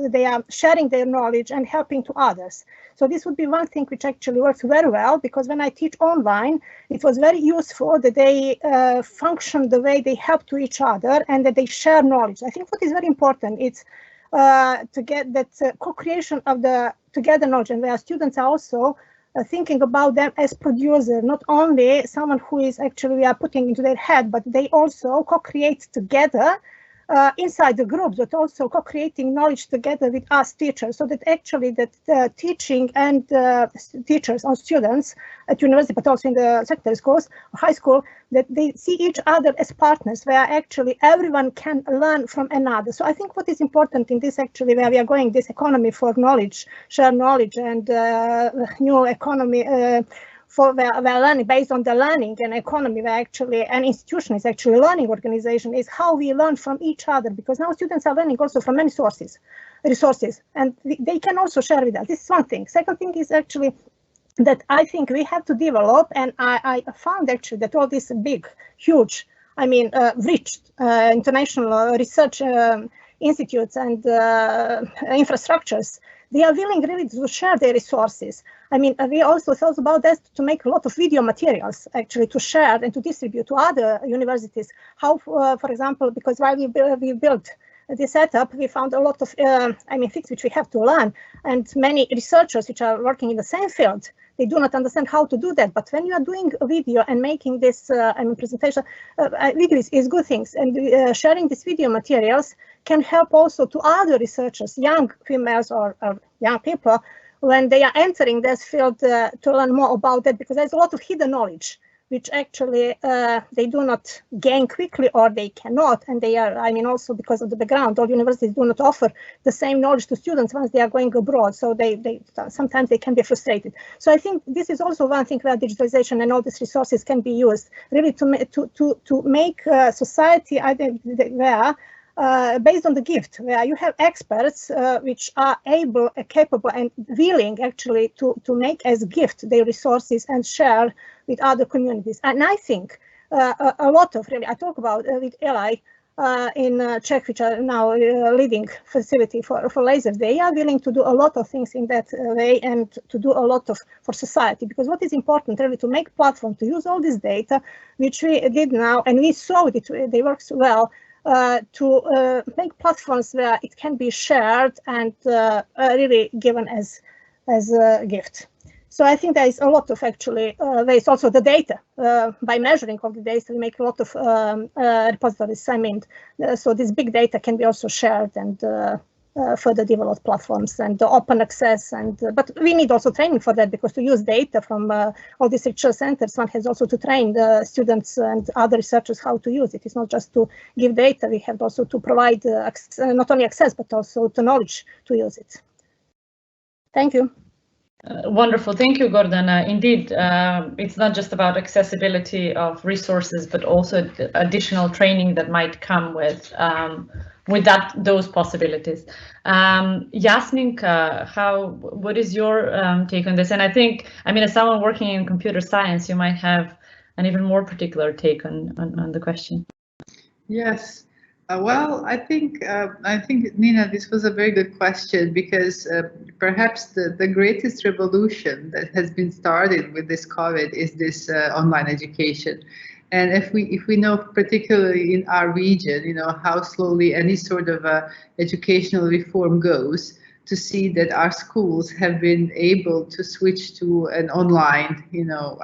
they are sharing their knowledge and helping to others. So this would be one thing which actually works very well, because when I teach online, it was very useful that they function the way they help to each other and that they share knowledge. I think what is very important is to get that co-creation of the together knowledge, and where students are also thinking about them as producer, not only someone who is actually we are putting into their head, but they also co-create together inside the group, but also co-creating knowledge together with us teachers, so that actually that teaching and teachers or students at university, but also in the secondary schools or high school, that they see each other as partners, where actually everyone can learn from another. So I think what is important in this actually, where we are going, this economy for knowledge, share knowledge, and new economy for where learning based on the learning and economy, where actually an institution is actually a learning organization, is how we learn from each other, because now students are learning also from many resources, and they can also share with us. This is one thing. Second thing is actually that I think we have to develop, and I found actually that all these big, huge, I mean, rich international research institutes and infrastructures, they are willing really to share their resources. I mean, we also thought about that to make a lot of video materials actually to share and to distribute to other universities. How, for example, because while we built this setup, we found a lot of, I mean, things which we have to learn, and many researchers which are working in the same field, they do not understand how to do that. But when you are doing a video and making this, I mean, presentation, video is good things, and sharing these video materials can help also to other researchers, young females or young people, when they are entering this field to learn more about that, because there's a lot of hidden knowledge which actually they do not gain quickly, or they cannot, and they are, I mean, also because of the background, all universities do not offer the same knowledge to students once they are going abroad, so they sometimes they can be frustrated. So I think this is also one thing where digitalization and all these resources can be used really to make society where based on the gift, where you have experts which are able, capable, and willing actually to make as gift their resources and share with other communities. And I think a lot of, really, I talk about with Eli in Czech, which are now leading facility for lasers. They are willing to do a lot of things in that way, and to do a lot of for society, because what is important really to make platform to use all this data, which we did now, and we saw it, they work well, to make platforms where it can be shared and really given as a gift. So I think there is a lot of actually ways. Also the data, by measuring all the data, we make a lot of repositories. I mean, so this big data can be also shared and further developed platforms and open access. And but we need also training for that, because to use data from all these research centers, one has also to train the students and other researchers how to use it. It's not just to give data, we have also to provide not only access, but also the knowledge to use it. Thank you. Wonderful. Thank you, Gordana. Indeed, it's not just about accessibility of resources, but also additional training that might come with those possibilities. Yasminka, what is your take on this? And I think, I mean, as someone working in computer science, you might have an even more particular take on the question. Yes. Well, I think Nina, this was a very good question, because perhaps the greatest revolution that has been started with this COVID is this online education. And if we know, particularly in our region, you know, how slowly any sort of educational reform goes, to see that our schools have been able to switch to an online, you know,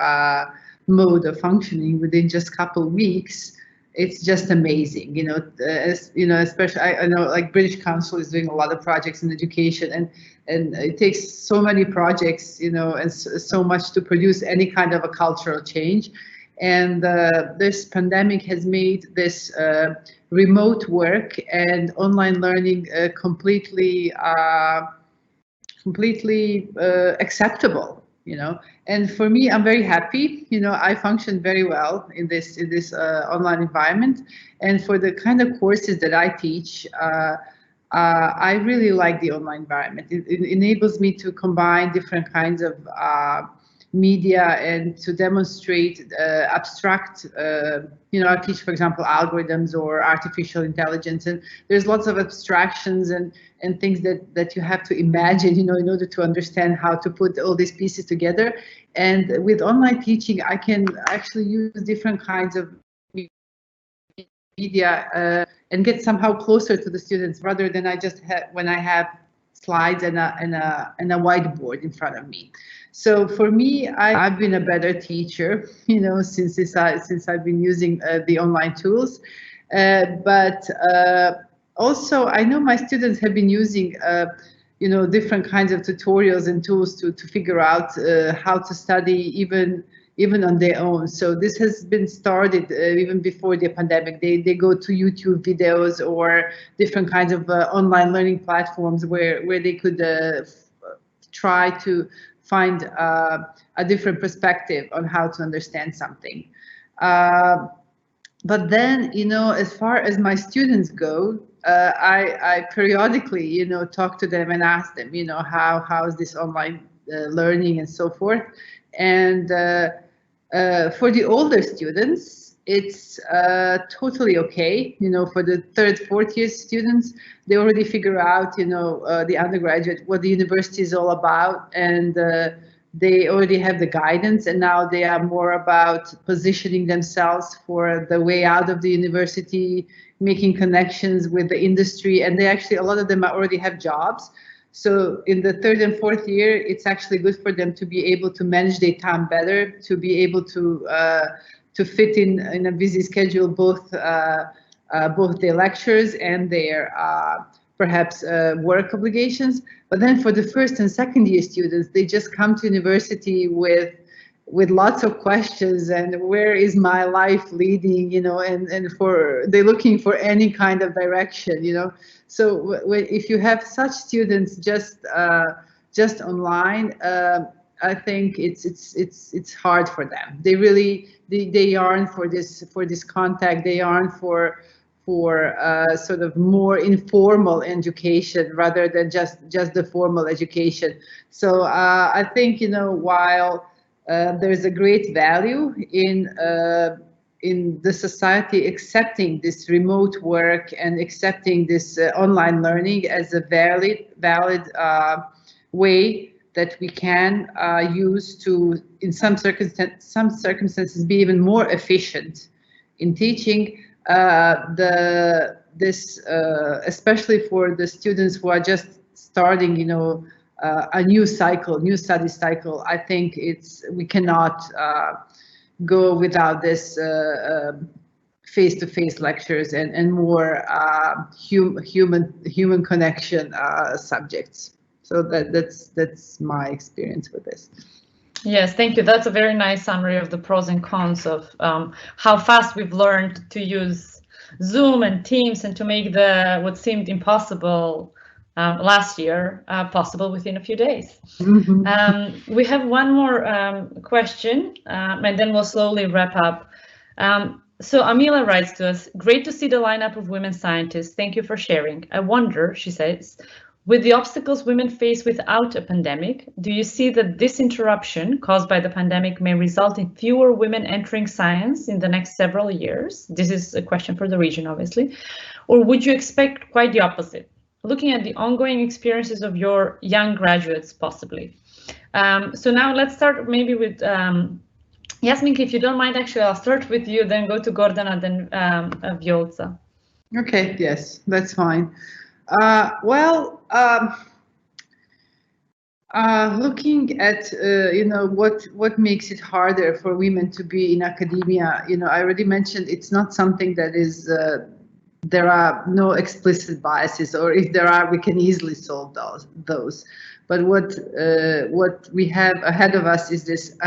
mode of functioning within just a couple of weeks. It's just amazing, you know. Especially I know, like, British Council is doing a lot of projects in education, and it takes so many projects, you know, and so much to produce any kind of a cultural change. And this pandemic has made this remote work and online learning completely completely acceptable, And for me, I'm very happy. I function very well in this online environment, and for the kind of courses that I teach, I really like the online environment. It enables me to combine different kinds of media and to demonstrate abstract, I teach, for example, algorithms or artificial intelligence, and there's lots of abstractions and things that you have to imagine, in order to understand how to put all these pieces together. And with online teaching, I can actually use different kinds of media and get somehow closer to the students, rather than I just when I have slides and a whiteboard in front of me. So for me, I've been a better teacher, since I've been using the online tools. But also, I know my students have been using different kinds of tutorials and tools to figure out how to study even on their own. So this has been started even before the pandemic. They go to YouTube videos or different kinds of online learning platforms where they could try to find a different perspective on how to understand something. But then, as far as my students go, I periodically, talk to them and ask them, how is this online learning and so forth. And for the older students, it's totally okay. For the third, fourth year students, they already figure out, the undergraduate, what the university is all about, and they already have the guidance, and now they are more about positioning themselves for the way out of the university, making connections with the industry, and they actually, a lot of them already have jobs. So in the third and fourth year, it's actually good for them to be able to manage their time better, to be able to fit in a busy schedule both their lectures and their perhaps work obligations. But then for the first and second year students, they just come to university with lots of questions, and where is my life leading, and they're looking for any kind of direction, So if you have such students just online, I think it's hard for them. They really they yearn for this contact. They yearn for sort of more informal education rather than just the formal education. So I think while there's a great value in the society accepting this remote work and accepting this online learning as a valid way that we can use to, in some circumstances, be even more efficient in teaching. Especially for the students who are just starting, a new study cycle. I think we cannot go without this face-to-face lectures and more human connection subjects. So that's my experience with this. Yes, thank you. That's a very nice summary of the pros and cons of how fast we've learned to use Zoom and Teams and to make what seemed impossible last year possible within a few days. Mm-hmm. We have one more question, and then we'll slowly wrap up. So Amila writes to us, great to see the lineup of women scientists. Thank you for sharing. I wonder, she says, with the obstacles women face without a pandemic, do you see that this interruption caused by the pandemic may result in fewer women entering science in the next several years? This is a question for the region, obviously. Or would you expect quite the opposite? Looking at the ongoing experiences of your young graduates, possibly. So now let's start maybe with Yasminka, if you don't mind, actually, I'll start with you, then go to Gordana, then Viola. Okay, yes, that's fine. Looking at what makes it harder for women to be in academia, I already mentioned it's not something that is there are no explicit biases, or if there are, we can easily solve those. But what we have ahead of us is this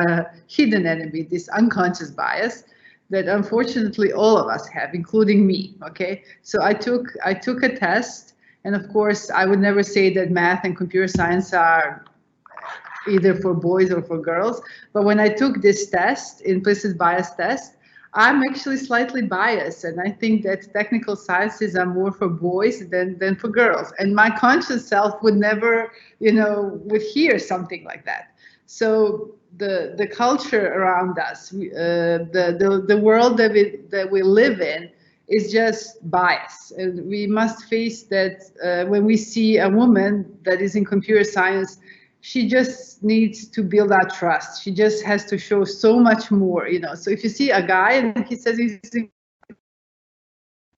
hidden enemy, this unconscious bias that unfortunately all of us have, including me. Okay, so I took a test. And of course, I would never say that math and computer science are either for boys or for girls. But when I took this test, implicit bias test, I'm actually slightly biased, and I think that technical sciences are more for boys than for girls. And my conscious self would never, would hear something like that. So the culture around us, the world that we live in, is just bias, and we must face that. When we see a woman that is in computer science, she just needs to build our trust. She just has to show so much more, So if you see a guy and he says he's in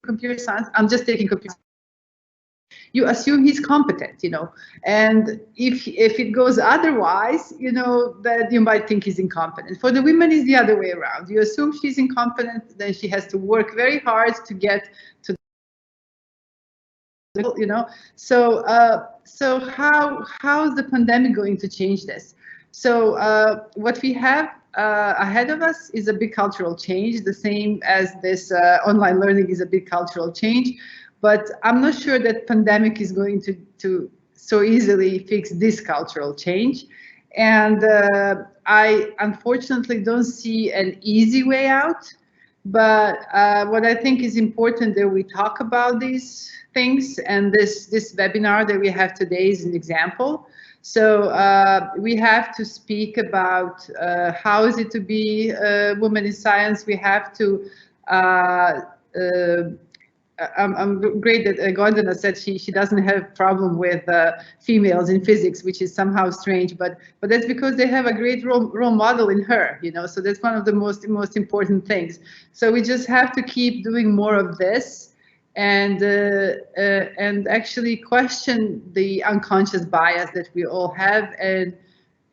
computer science, I'm just taking computer science, you assume he's competent, And if it goes otherwise, that you might think he's incompetent. For the women, it's the other way around. You assume she's incompetent, then she has to work very hard to get to, So how is the pandemic going to change this? So what we have ahead of us is a big cultural change, the same as this online learning is a big cultural change. But I'm not sure that pandemic is going to so easily fix this cultural change. And I unfortunately don't see an easy way out. But what I think is important that we talk about these things, and this webinar that we have today is an example. So we have to speak about how is it to be a woman in science. We have to I'm great that Gordana said she doesn't have problem with females in physics, which is somehow strange, but that's because they have a great role model in her, So that's one of the most important things. So we just have to keep doing more of this, and actually question the unconscious bias that we all have, and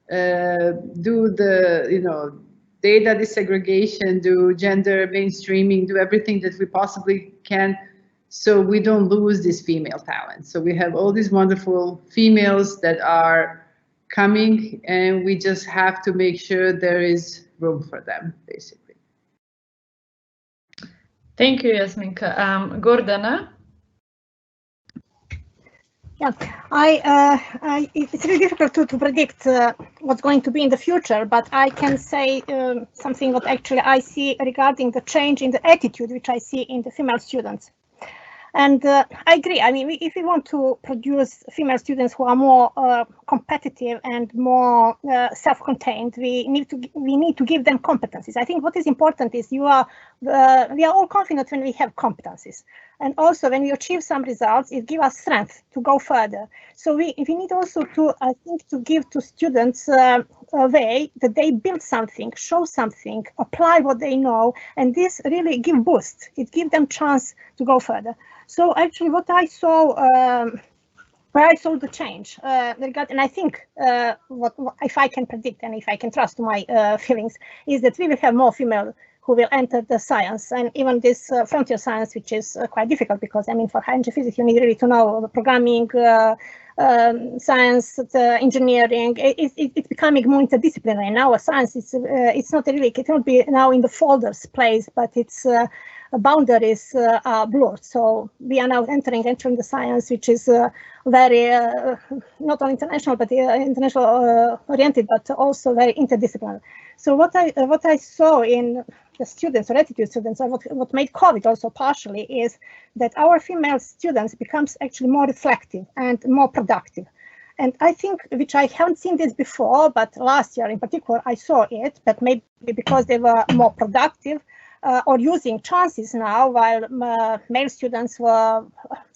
do the data desegregation, do gender mainstreaming, do everything that we possibly can, so we don't lose this female talent. So we have all these wonderful females that are coming, and we just have to make sure there is room for them, basically. Thank you, Jasminka. Gordana? Yeah, it's really difficult to predict what's going to be in the future, but I can say something what actually I see regarding the change in the attitude which I see in the female students. And I agree. I mean, if we want to produce female students who are more competitive and more self-contained, we need to give them competencies. I think what is important is we are all confident when we have competencies, and also when we achieve some results, it gives us strength to go further. So we need also to, I think, to give to students a way that they build something, show something, apply what they know, and this really give boost. It gives them chance to go further. So actually, what I saw, where I saw the change, and I think what if I can predict and if I can trust my feelings, is that we will have more female who will enter the science, and even this frontier science, which is quite difficult because I mean, for high energy physics, you need really to know the programming, science, engineering. It's becoming more interdisciplinary now. Science is it's not really, it cannot be now in the folders place, but it's boundaries are blurred. So we are now entering the science, which is very not only international, but international oriented, but also very interdisciplinary. So what I saw in the students or attitude students, or what made COVID also partially, is that our female students becomes actually more reflective and more productive. And I think, which I haven't seen this before, but last year in particular, I saw it, but maybe because they were more productive or using chances now, while male students were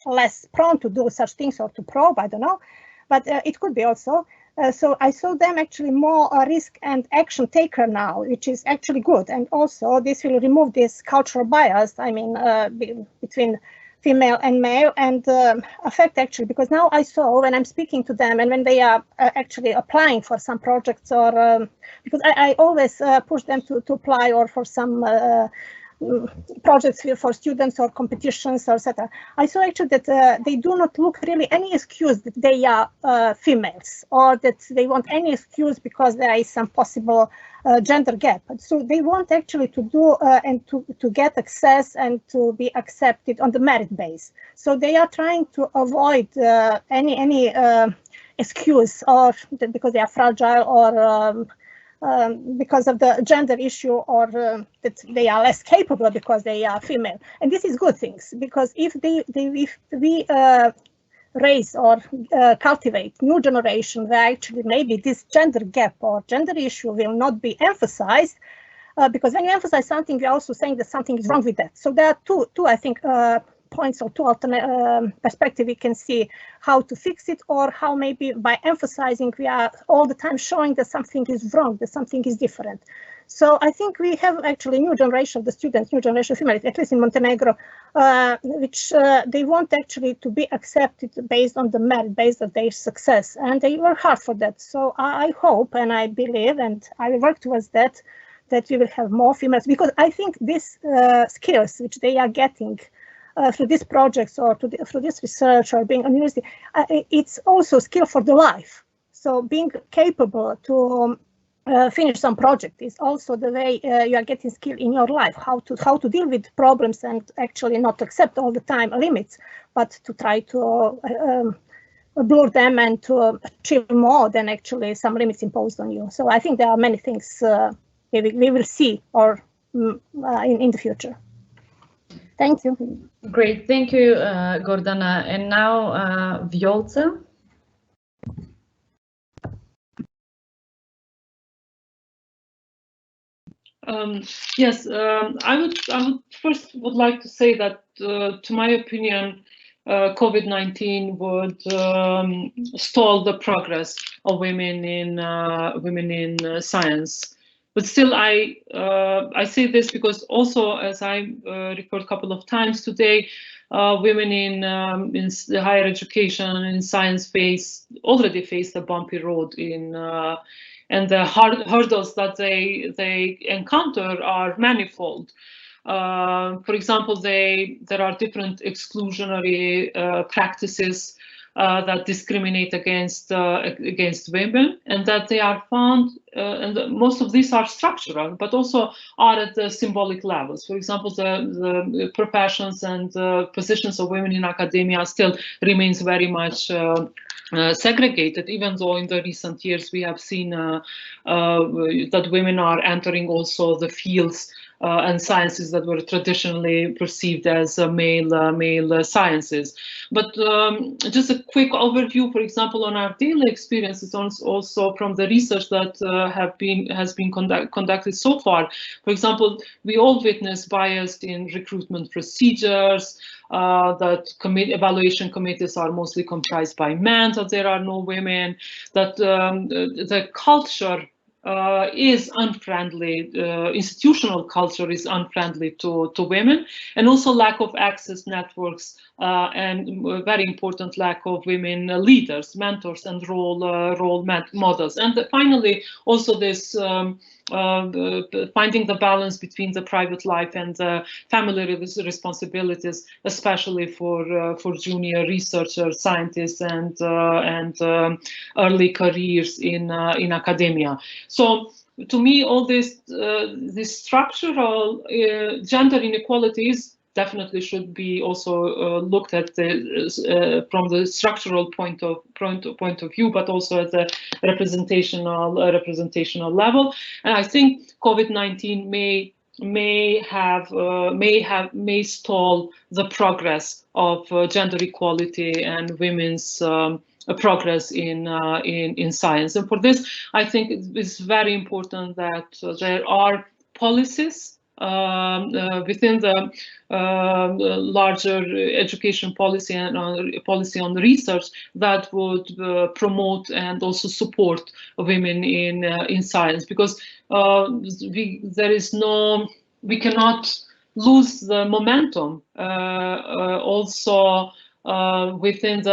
less prone to do such things or to probe, I don't know, but it could be also. So I saw them actually more risk and action taker now, which is actually good. And also this will remove this cultural bias, I mean, between female and male, and affect actually, because now I saw when I'm speaking to them and when they are actually applying for some projects, or because I always push them to apply or for some projects for students or competitions, etc. I saw actually that they do not look really any excuse that they are females, or that they want any excuse because there is some possible gender gap. So they want actually to do and to get access and to be accepted on the merit base. So they are trying to avoid any excuse, or because they are fragile, or because of the gender issue, or that they are less capable because they are female. And this is good things, because if we raise or cultivate new generation where actually maybe this gender gap or gender issue will not be emphasized, because when you emphasize something, you're also saying that something is wrong with that. So there are two I think, points or two alternate perspectives we can see how to fix it, or how maybe by emphasizing we are all the time showing that something is wrong, that something is different. So I think we have actually new generation of the students, new generation of females, at least in Montenegro, which they want actually to be accepted based on the merit, based on their success, and they work hard for that. So I hope and I believe, and I will work towards that we will have more females, because I think these skills which they are getting through these projects or through this research or being on university, it's also skill for the life. So being capable to finish some project is also the way you are getting skill in your life, how to deal with problems and actually not accept all the time limits, but to try to blur them and to achieve more than actually some limits imposed on you. So I think there are many things we will see or in the future. Thank you. Great, thank you, Gordana. And now, Viola. Yes, I would first like to say that, to my opinion, COVID-19 would stall the progress of women in science. But still, I say this because also, as I referred a couple of times today, women in the higher education and in science already face a bumpy road and the hurdles that they encounter are manifold. For example, there are different exclusionary practices that discriminate against women, and that they are found, and most of these are structural, but also are at the symbolic levels. For example, the professions and positions of women in academia still remains very much segregated, even though in the recent years we have seen that women are entering also the fields and sciences that were traditionally perceived as male sciences. But just a quick overview, for example, on our daily experiences, also from the research that has been conducted so far. For example, we all witness bias in recruitment procedures, that evaluation committees are mostly comprised by men, that there are no women, that the culture is unfriendly, institutional culture is unfriendly to women, and also lack of access networks, and very important lack of women leaders, mentors, and role models. And finally, also this finding the balance between the private life and family responsibilities, especially for junior researchers, scientists, and early careers in academia. So, to me, all this structural gender inequalities definitely should be also looked at from the structural point of view, but also at the representational level. And I think COVID-19 may stall the progress of gender equality and women's progress in science. And for this, I think it's very important that there are policies within the larger education policy and policy on research that would promote and also support women in science, because we cannot lose the momentum also within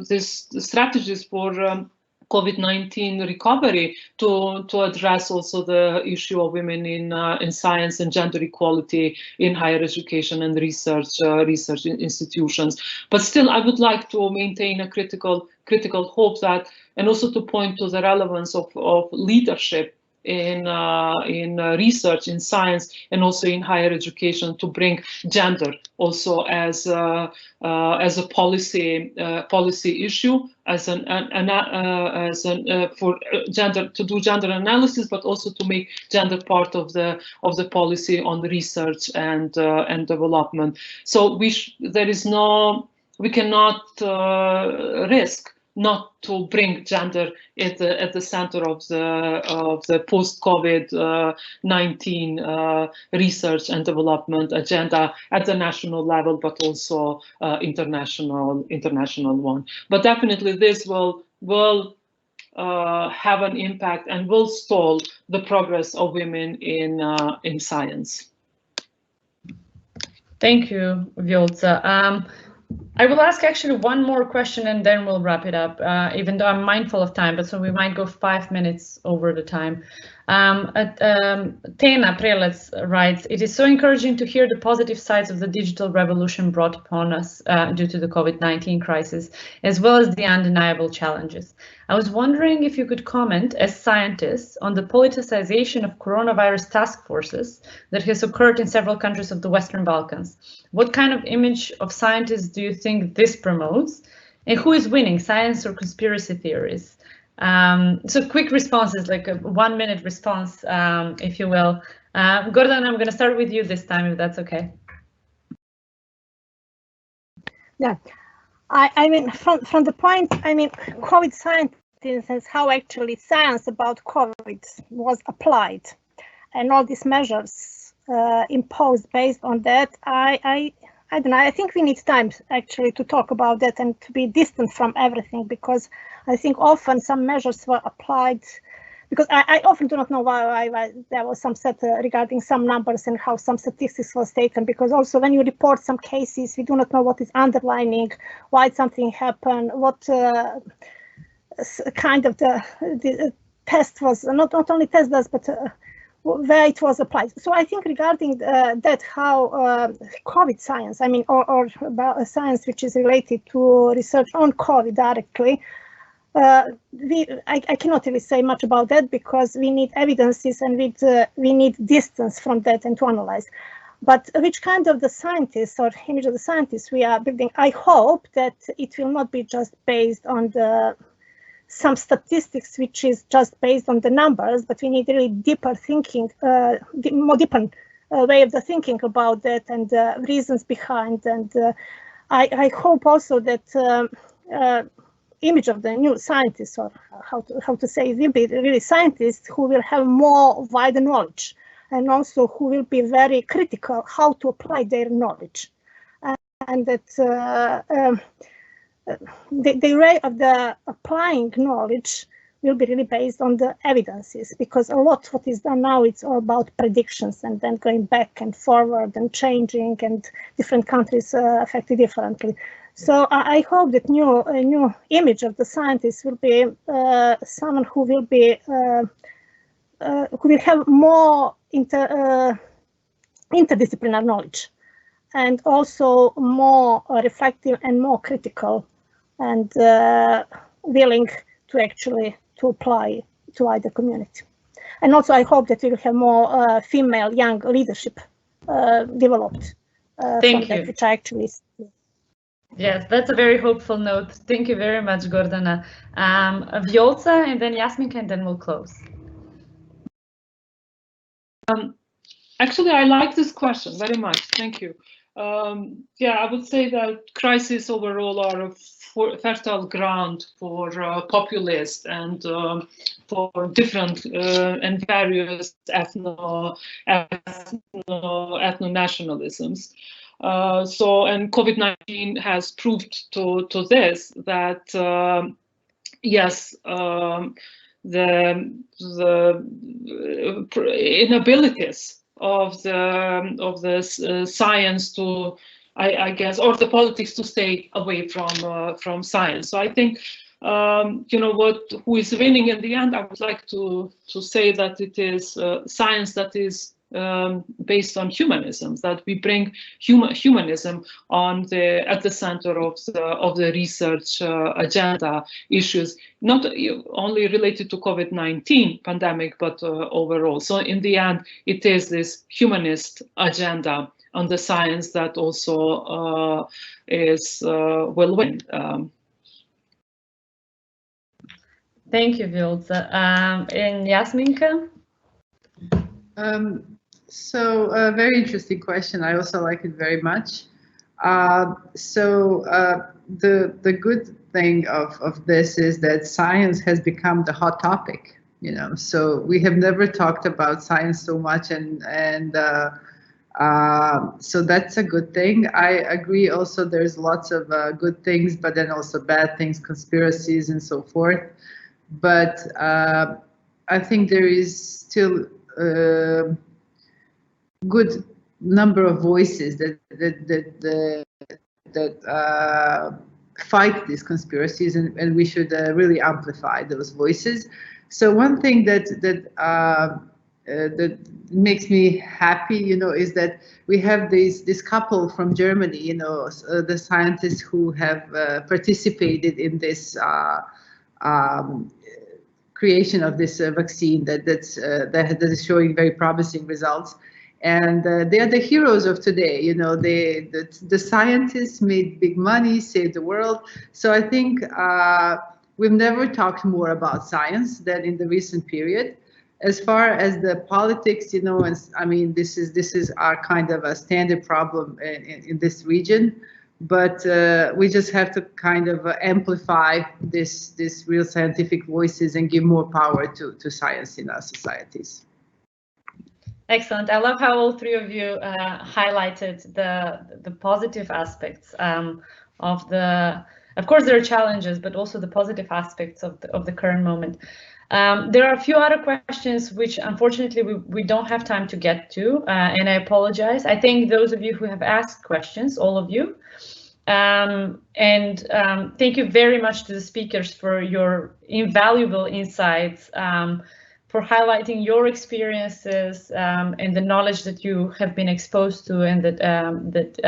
these strategies for COVID-19 recovery to address also the issue of women in science and gender equality in higher education and research institutions. But still, I would like to maintain a critical hope that, and also to point to the relevance of leadership in research, in science, and also in higher education, to bring gender also as a policy issue, for gender, to do gender analysis, but also to make gender part of the policy on research and development. So we cannot risk not to bring gender at the center of the post-COVID-19 research and development agenda at the national level, but also international one. But definitely this will have an impact and will stall the progress of women in science. Thank you, Viola. I will ask actually one more question and then we'll wrap it up, even though I'm mindful of time, but so we might go 5 minutes over the time. Tena Prelec writes, it is so encouraging to hear the positive sides of the digital revolution brought upon us due to the COVID-19 crisis, as well as the undeniable challenges. I was wondering if you could comment as scientists on the politicization of coronavirus task forces that has occurred in several countries of the Western Balkans. What kind of image of scientists do you think this promotes? And who is winning, science or conspiracy theories? So quick responses, like a 1 minute response, if you will. Gordana, I'm going to start with you this time, if that's okay. Yeah, I mean, from the point, I mean, COVID science, in a sense, how actually science about COVID was applied and all these measures imposed based on that, I don't know, I think we need time actually to talk about that and to be distant from everything, because I think often some measures were applied, because I often do not know why there was some set regarding some numbers and how some statistics was taken, because also when you report some cases, we do not know what is underlining, why something happened, what kind of the test was, not only test does, but where it was applied. So I think regarding that, how COVID science, I mean, or about science which is related to research on COVID directly, I cannot really say much about that, because we need evidences and we need distance from that and to analyze. But which kind of the scientists or image of the scientists we are building, I hope that it will not be just based on some statistics which is just based on the numbers, but we need really deeper thinking, more deeper way of the thinking about that and reasons behind. And I hope also that image of the new scientists, or how to say, will be really scientists who will have more wider knowledge, and also who will be very critical how to apply their knowledge, and that the way of the applying knowledge will be really based on the evidences, because a lot what is done now, it's all about predictions and then going back and forward and changing, and different countries affected differently. So I hope that new image of the scientist will be someone who will be who will have more interdisciplinary knowledge, and also more reflective and more critical, and willing to actually to apply to wider community. And also I hope that we will have more female young leadership developed. Thank you. That, which I actually. Yes, that's a very hopeful note. Thank you very much, Gordana. Viola, and then Jasminka, and then we'll close. Actually, I like this question very much. Thank you. Yeah, I would say that crises overall are a fertile ground for populist and for different and various ethno-nationalisms. So, and COVID-19 has proved to this that yes, the inabilities of the science to, I guess, or the politics to stay away from science. So I think who is winning in the end, I would like to say that it is science that is based on humanism, that we bring humanism at the center of the research agenda issues, not only related to COVID-19 pandemic, but overall. So in the end, it is this humanist agenda on the science that also will win. Thank you, Viola. And Jasminka? So a very interesting question. I also like it very much. The good thing of this is that science has become the hot topic. So we have never talked about science so much, so that's a good thing. I agree. Also, there's lots of good things, but then also bad things, conspiracies, and so forth. But I think there is still good number of voices that fight these conspiracies, and we should really amplify those voices. So one thing that makes me happy, is that we have this couple from Germany, the scientists who have participated in this creation of this vaccine that is showing very promising results. And they are the heroes of today. The scientists made big money, saved the world. So I think we've never talked more about science than in the recent period. As far as the politics, this is our kind of a standard problem in this region. But we just have to kind of amplify this real scientific voices and give more power to science in our societies. Excellent. I love how all three of you highlighted the positive aspects of the. Of course, there are challenges, but also the positive aspects of the current moment. There are a few other questions which, unfortunately, we don't have time to get to, and I apologize. I thank those of you who have asked questions, all of you, and thank you very much to the speakers for your invaluable insights. For highlighting your experiences and the knowledge that you have been exposed to, and that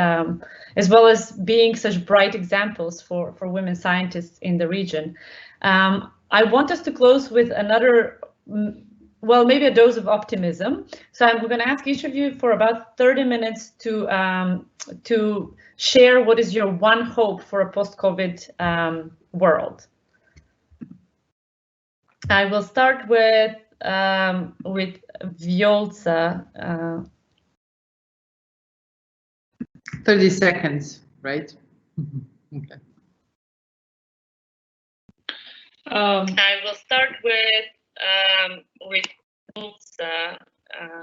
as well as being such bright examples for women scientists in the region. I want us to close with another, well, maybe a dose of optimism. So I'm going to ask each of you for about 30 minutes to share what is your one hope for a post-COVID world. I will start with Viola. 30 seconds, right? Okay. I will start with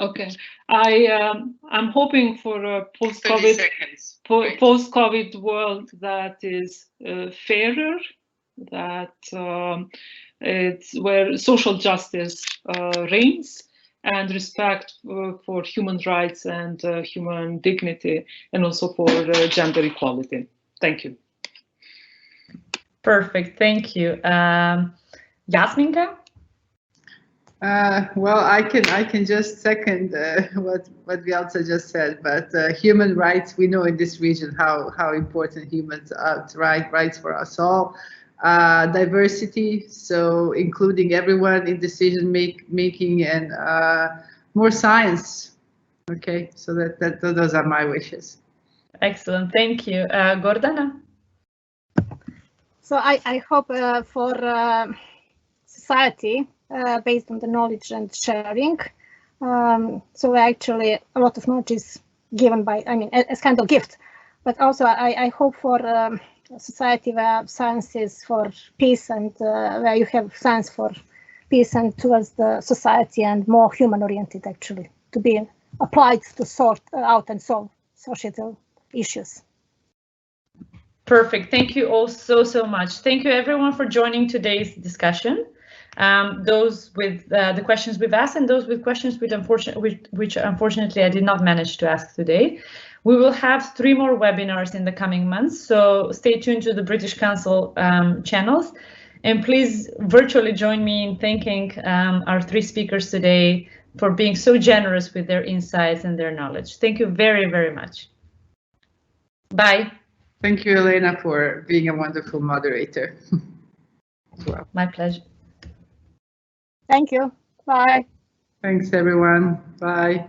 Okay. I'm hoping for a post-COVID world that is fairer, that it's where social justice reigns, and respect for human rights and human dignity, and also for gender equality. Thank you. Perfect, thank you. Jasminka? Well, I can just second what Viola just said, but human rights, we know in this region how important human rights for us all. Diversity, so including everyone in decision making, and more science. Okay, so those are my wishes. Excellent, thank you. Gordana? So I hope for society based on the knowledge and sharing. So actually a lot of knowledge is given by, as kind of gift, but also I hope for a society where science is for peace, and where you have science for peace and towards the society, and more human oriented actually, to be applied to sort out and solve societal issues. Perfect. Thank you all so much. Thank you everyone for joining today's discussion. Those with the questions we've asked, and those with questions which unfortunately I did not manage to ask today. We will have 3 more webinars in the coming months, so stay tuned to the British Council channels. And please virtually join me in thanking our 3 speakers today for being so generous with their insights and their knowledge. Thank you very, very much. Bye. Thank you, Elena, for being a wonderful moderator. Well. My pleasure. Thank you. Bye. Thanks, everyone. Bye.